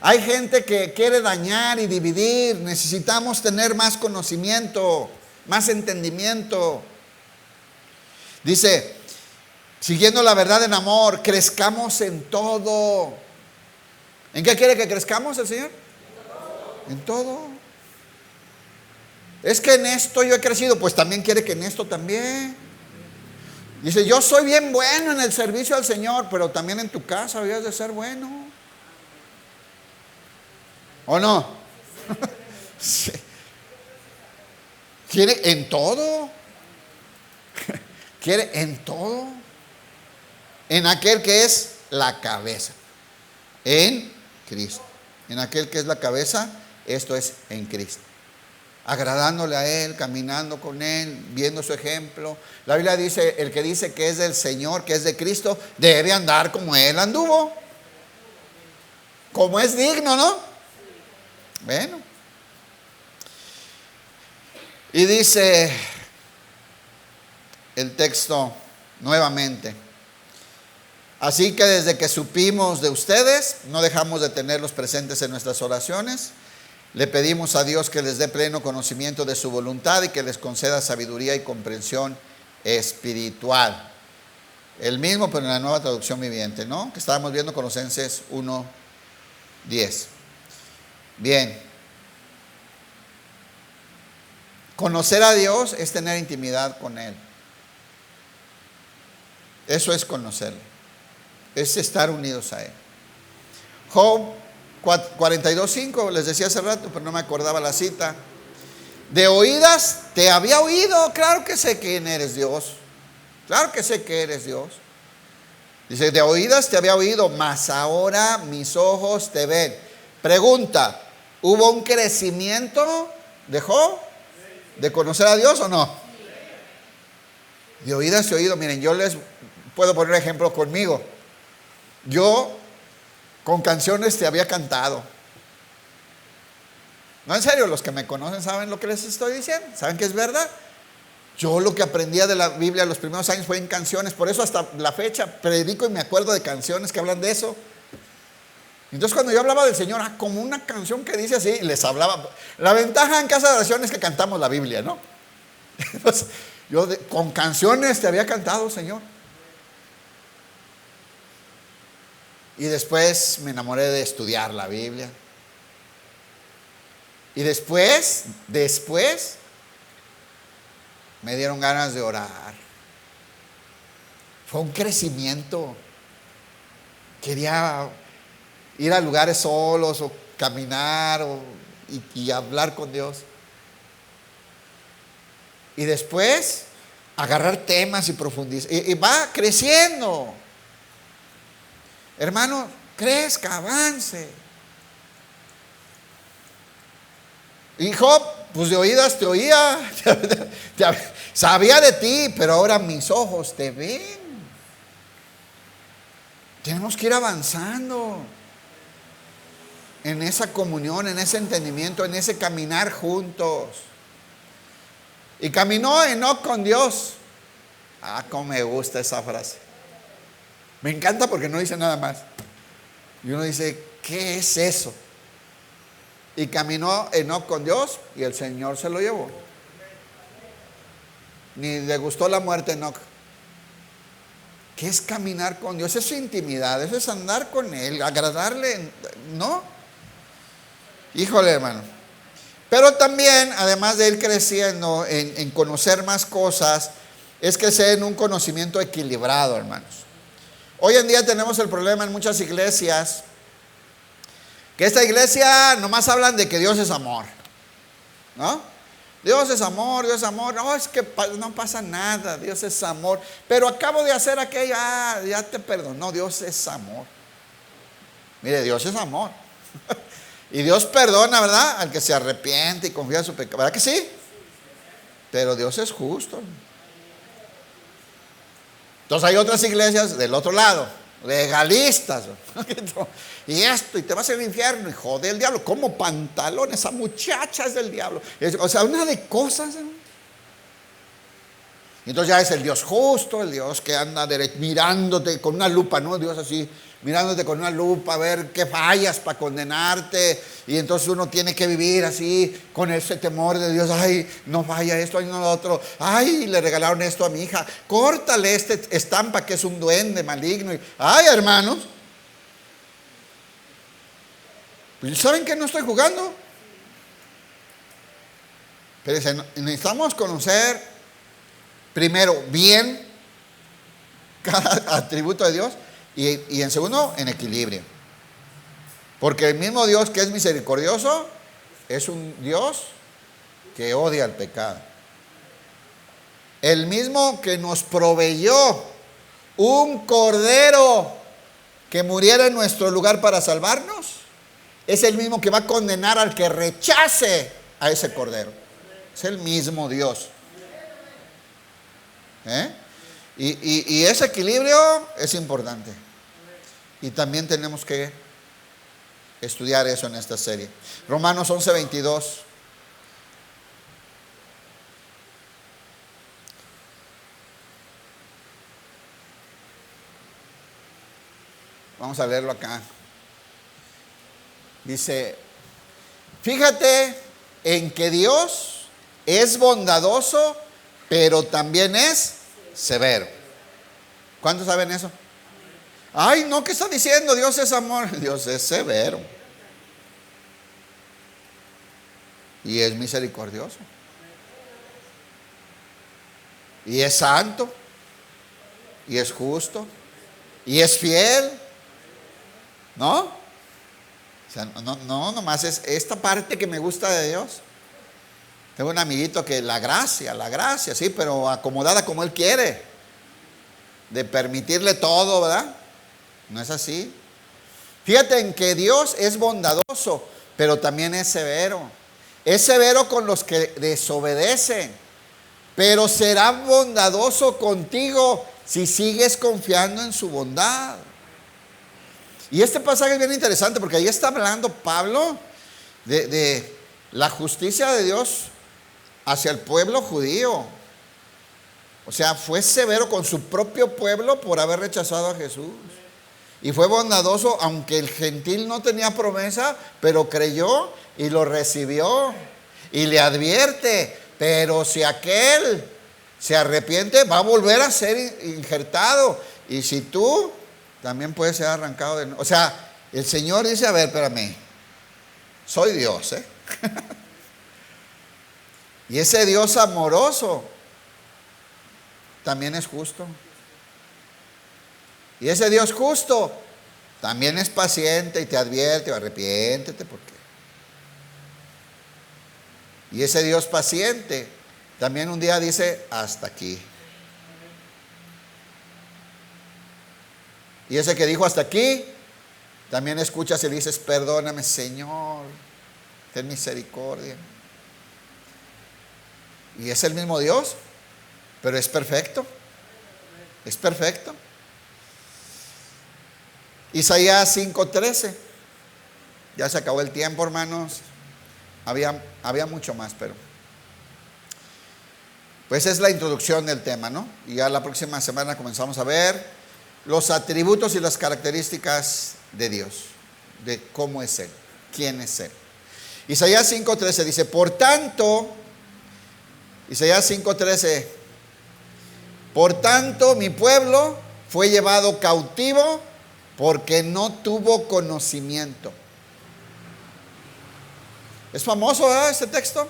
Hay gente que quiere dañar y dividir. Necesitamos tener más conocimiento, más entendimiento. Dice, siguiendo la verdad en amor, crezcamos en todo. ¿En qué quiere que crezcamos el Señor? En todo. Es que en esto yo he crecido, pues también quiere que en esto también. Dice, yo soy bien bueno en el servicio al Señor, pero también en tu casa habías de ser bueno. ¿O no? Sí. Quiere en todo. Quiere en todo. En aquel que es la cabeza. En Cristo. En aquel que es la cabeza, esto es en Cristo. Agradándole a Él, caminando con Él, viendo su ejemplo. La Biblia dice, el que dice que es del Señor, que es de Cristo, debe andar como Él anduvo. Como es digno, ¿no? Bueno. Y dice el texto nuevamente. Así que desde que supimos de ustedes, no dejamos de tenerlos presentes en nuestras oraciones. Le pedimos a Dios que les dé pleno conocimiento de su voluntad y que les conceda sabiduría y comprensión espiritual. El mismo, pero en la Nueva Traducción Viviente, ¿no? Que estábamos viendo Colosenses 1:10. Bien. Conocer a Dios es tener intimidad con Él. Eso es conocerlo. Es estar unidos a Él. Job 42:5, les decía hace rato, pero no me acordaba la cita. De oídas te había oído, claro que sé quién eres Dios. Claro que sé que eres Dios. Dice, de oídas te había oído, mas ahora mis ojos te ven. Pregunta, ¿hubo un crecimiento de Job? ¿De conocer a Dios o no? De oídas te he oído. Miren, yo les puedo poner ejemplo conmigo. Yo con canciones te había cantado. No, en serio, los que me conocen saben lo que les estoy diciendo. ¿Saben que es verdad? Yo lo que aprendía de la Biblia los primeros años fue en canciones. Por eso hasta la fecha predico y me acuerdo de canciones que hablan de eso. Entonces cuando yo hablaba del Señor, como una canción que dice así, les hablaba. La ventaja en casa de oración es que cantamos la Biblia, ¿no? Entonces, yo con canciones te había cantado, Señor. Y después me enamoré de estudiar la Biblia. Y después me dieron ganas de orar. Fue un crecimiento. Quería ir a lugares solos o caminar y hablar con Dios. Y después agarrar temas y profundizar. Y va creciendo. Hermano, crezca, avance. Y Job, pues de oídas te oía, sabía de ti, pero ahora mis ojos te ven. Tenemos que ir avanzando en esa comunión, en ese entendimiento, en ese caminar juntos. Y caminó Enoc con Dios. Cómo me gusta esa frase. Me encanta porque no dice nada más. Y uno dice, ¿qué es eso? Y caminó Enoc con Dios y el Señor se lo llevó. Ni le gustó la muerte a Enoc. ¿Qué es caminar con Dios? Es su intimidad, eso es andar con Él, agradarle, ¿no? Híjole, hermano. Pero también, además de ir creciendo en conocer más cosas, es crecer en un conocimiento equilibrado, hermanos. Hoy en día tenemos el problema en muchas iglesias, que esta iglesia nomás hablan de que Dios es amor, ¿no? Dios es amor, Dios es amor. No, es que no pasa nada, Dios es amor. Pero acabo de hacer aquello, ya te perdonó, Dios es amor. Mire, Dios es amor. Y Dios perdona, ¿verdad? Al que se arrepiente y confía en su pecado. ¿Verdad que sí? Pero Dios es justo. Entonces hay otras iglesias del otro lado, legalistas. Y esto, y te vas al infierno, hijo del diablo. Como pantalones, esa muchacha es del diablo. O sea, una de cosas. Entonces ya es el Dios justo, el Dios que anda mirándote con una lupa, ¿no? Dios así, mirándote con una lupa a ver qué fallas para condenarte. Y entonces uno tiene que vivir así, con ese temor de Dios. Ay, no falla esto, ay, no lo otro. Ay, le regalaron esto a mi hija. Córtale este estampa que es un duende maligno. Ay, hermanos. ¿Saben que no estoy jugando? Pero necesitamos conocer primero bien cada atributo de Dios y en segundo en equilibrio. Porque el mismo Dios que es misericordioso es un Dios que odia el pecado. El mismo que nos proveyó un cordero que muriera en nuestro lugar para salvarnos, es el mismo que va a condenar al que rechace a ese cordero. Es el mismo Dios. Y ese equilibrio es importante. Y también tenemos que estudiar eso en esta serie. Romanos 11:22. Vamos a leerlo acá. Dice, fíjate en que Dios es bondadoso, pero también es severo. ¿Cuántos saben eso? Ay, no, ¿qué está diciendo? Dios es amor. Dios es severo. Y es misericordioso. Y es santo. Y es justo. Y es fiel. ¿No? O sea, no, nomás es esta parte que me gusta de Dios. Tengo un amiguito que la gracia, sí, pero acomodada como él quiere. De permitirle todo, ¿verdad? No es así. Fíjate en que Dios es bondadoso, pero también es severo. Es severo con los que desobedecen, pero será bondadoso contigo si sigues confiando en su bondad. Y este pasaje es bien interesante porque ahí está hablando Pablo de la justicia de Dios hacia el pueblo judío. O sea, fue severo con su propio pueblo por haber rechazado a Jesús. Y fue bondadoso, aunque el gentil no tenía promesa, pero creyó y lo recibió. Y le advierte, pero si aquel se arrepiente, va a volver a ser injertado. Y si tú, también puedes ser arrancado de nuevo. O sea, el Señor dice, a ver, espérame, soy Dios, ¿eh? Y ese Dios amoroso también es justo. Y ese Dios justo también es paciente y te advierte, arrepiéntete porque. Y ese Dios paciente también un día dice, hasta aquí. Y ese que dijo hasta aquí, también escuchas y le dices, perdóname Señor, ten misericordia. Y es el mismo Dios, pero es perfecto. Es perfecto. Isaías 5:13. Ya se acabó el tiempo, hermanos. Había mucho más, pero pues es la introducción del tema, ¿no? Y ya la próxima semana comenzamos a ver los atributos y las características de Dios, de cómo es Él, quién es Él. Isaías 5:13 dice, por tanto, Isaías 5:13, por tanto mi pueblo fue llevado cautivo porque no tuvo conocimiento. Es famoso, ¿verdad? Este texto.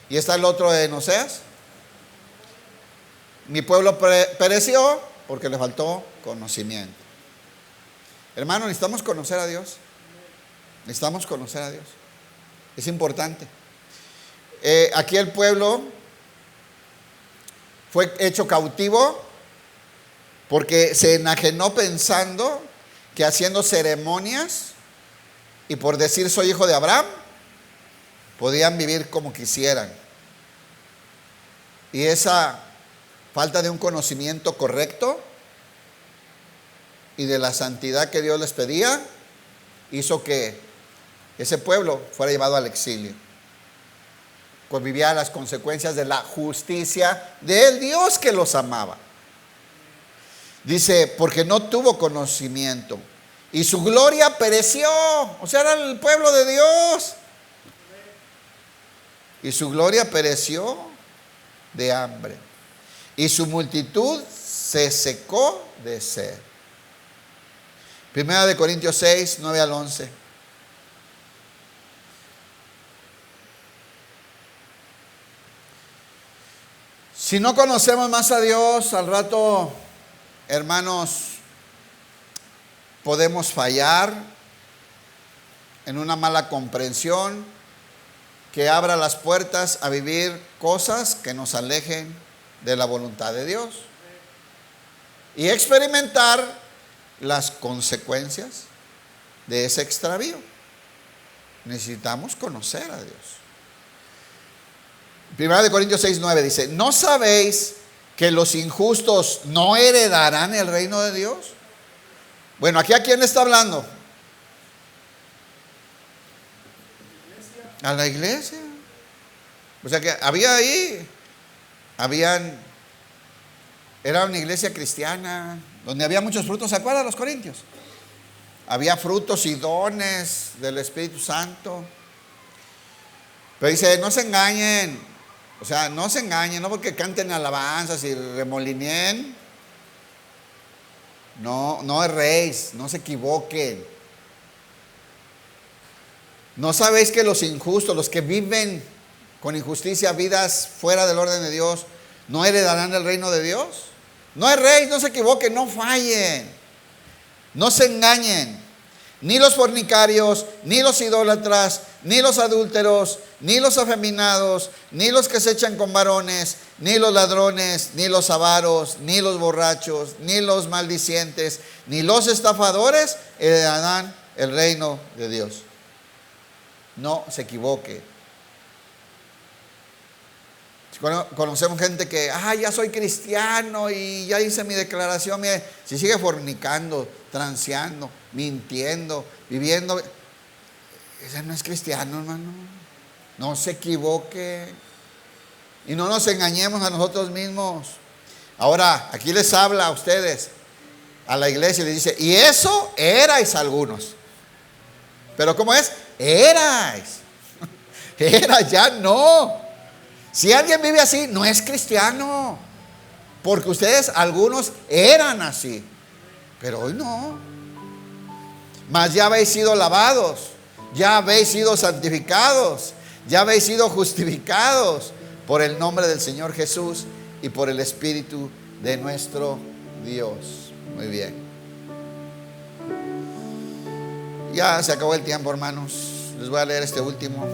Y está el otro de Oseas. Mi pueblo pereció porque le faltó conocimiento. Hermano, necesitamos conocer a Dios. Necesitamos conocer a Dios. Es importante. Aquí el pueblo fue hecho cautivo porque se enajenó pensando que haciendo ceremonias y por decir soy hijo de Abraham, podían vivir como quisieran. Y esa falta de un conocimiento correcto y de la santidad que Dios les pedía, hizo que ese pueblo fuera llevado al exilio. Pues vivía las consecuencias de la justicia del Dios que los amaba. Dice, porque no tuvo conocimiento y su gloria pereció. O sea, era el pueblo de Dios. Y su gloria pereció de hambre. Y su multitud se secó de sed. Primera de Corintios 6, 9 al 11. Si no conocemos más a Dios, al rato, hermanos, podemos fallar en una mala comprensión que abra las puertas a vivir cosas que nos alejen de la voluntad de Dios y experimentar las consecuencias de ese extravío. Necesitamos conocer a Dios. Primera de Corintios 6, 9 dice, ¿no sabéis que los injustos no heredarán el reino de Dios? Bueno, ¿aquí a quién está hablando? A la iglesia. O sea que había ahí, era una iglesia cristiana, donde había muchos frutos. ¿Se acuerdan los corintios? Había frutos y dones del Espíritu Santo. Pero dice, no se engañen. O sea, no se engañen, no porque canten alabanzas y remolineen. No erréis, no se equivoquen. ¿No sabéis que los injustos, los que viven con injusticia, vidas fuera del orden de Dios, no heredarán el reino de Dios? No erréis, no se equivoquen, no fallen, no se engañen. Ni los fornicarios, ni los idólatras, ni los adúlteros, ni los afeminados, ni los que se echan con varones, ni los ladrones, ni los avaros, ni los borrachos, ni los maldicientes, ni los estafadores heredarán el reino de Dios. No se equivoque. Conocemos gente que, ya soy cristiano y ya hice mi declaración. Mire, si sigue fornicando, transeando, mintiendo, viviendo, ese no es cristiano, hermano. No se equivoque. Y no nos engañemos a nosotros mismos. Ahora, aquí les habla a ustedes a la iglesia y le dice, y eso erais algunos. Pero ¿cómo es? Erais. Era, ya no. Si alguien vive así, no es cristiano. Porque ustedes, algunos, eran así. Pero hoy no. Mas ya habéis sido lavados, ya habéis sido santificados, ya habéis sido justificados por el nombre del Señor Jesús y por el Espíritu de nuestro Dios. Muy bien. Ya se acabó el tiempo, hermanos. Les voy a leer este último.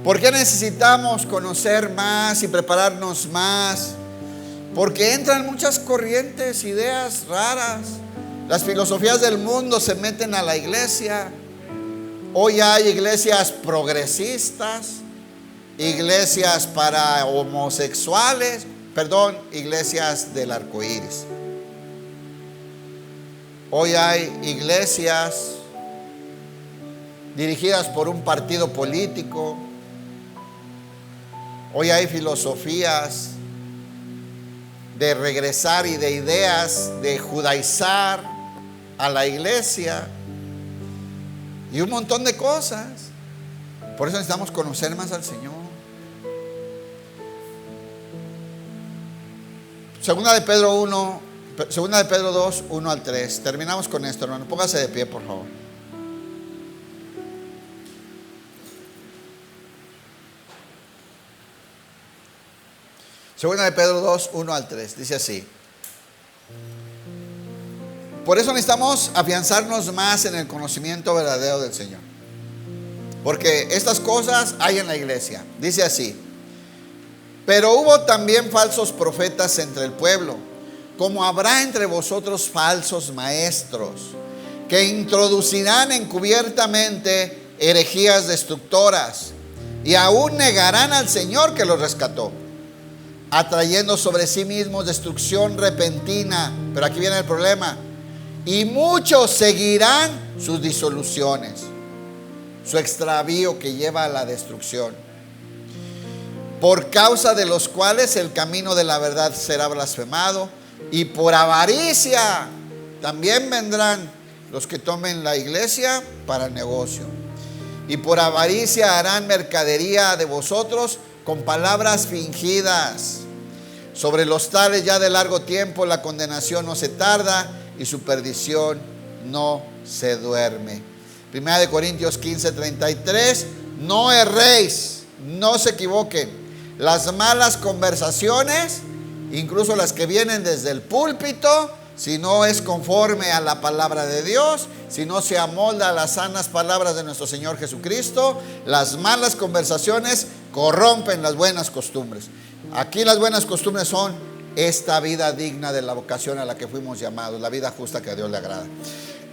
¿Por qué necesitamos conocer más y prepararnos más? Porque entran muchas corrientes, ideas raras. Las filosofías del mundo se meten a la iglesia. Hoy hay iglesias progresistas, iglesias para homosexuales, iglesias del arco iris. Hoy hay iglesias dirigidas por un partido político. Hoy hay filosofías de regresar y de ideas de judaizar a la iglesia y un montón de cosas. Por eso necesitamos conocer más al Señor. Segunda de Pedro 2, 1 al 3. Terminamos con esto, hermano. Póngase de pie, por favor. Segunda de Pedro 2, 1 al 3. Dice así. Por eso necesitamos afianzarnos más en el conocimiento verdadero del Señor. Porque estas cosas hay en la iglesia. Dice así. Pero hubo también falsos profetas entre el pueblo, como habrá entre vosotros falsos maestros, que introducirán encubiertamente herejías destructoras, y aún negarán al Señor que los rescató, atrayendo sobre sí mismos destrucción repentina. Pero aquí viene el problema. Y muchos seguirán sus disoluciones, su extravío que lleva a la destrucción, por causa de los cuales el camino de la verdad será blasfemado, y por avaricia también vendrán los que tomen la iglesia para negocio, y por avaricia harán mercadería de vosotros con palabras fingidas. Sobre los tales ya de largo tiempo la condenación no se tarda y su perdición no se duerme. Primera de Corintios 15, 33. No erréis, no se equivoquen. Las malas conversaciones, incluso las que vienen desde el púlpito, si no es conforme a la palabra de Dios, si no se amolda a las sanas palabras de nuestro Señor Jesucristo, las malas conversaciones corrompen las buenas costumbres. Aquí las buenas costumbres son esta vida digna de la vocación a la que fuimos llamados, la vida justa que a Dios le agrada.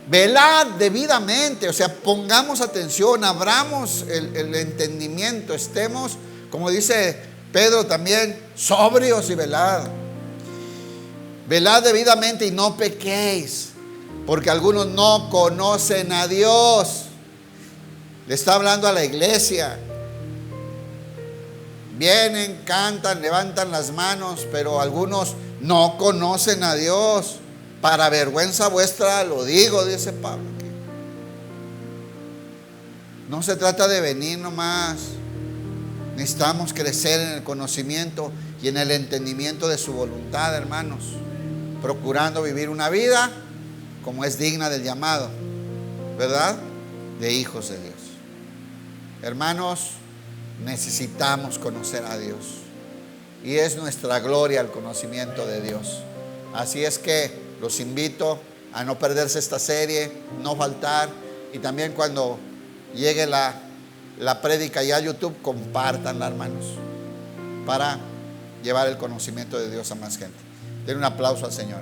Velad debidamente, o sea, pongamos atención, abramos el entendimiento, estemos, como dice Pedro también, sobrios y velad. Velad debidamente y no pequéis, porque algunos no conocen a Dios. Le está hablando a la iglesia. Vienen, cantan, levantan las manos, pero algunos no conocen a Dios. Para vergüenza vuestra lo digo, dice Pablo aquí. No se trata de venir nomás. Necesitamos crecer en el conocimiento y en el entendimiento de su voluntad, hermanos, procurando vivir una vida como es digna del llamado, ¿verdad?, de hijos de Dios. Hermanos, necesitamos conocer a Dios y es nuestra gloria el conocimiento de Dios. Así es que los invito a no perderse esta serie, no faltar, y también cuando llegue la prédica ya a YouTube, compártanla, hermanos, para llevar el conocimiento de Dios a más gente. Den un aplauso al Señor.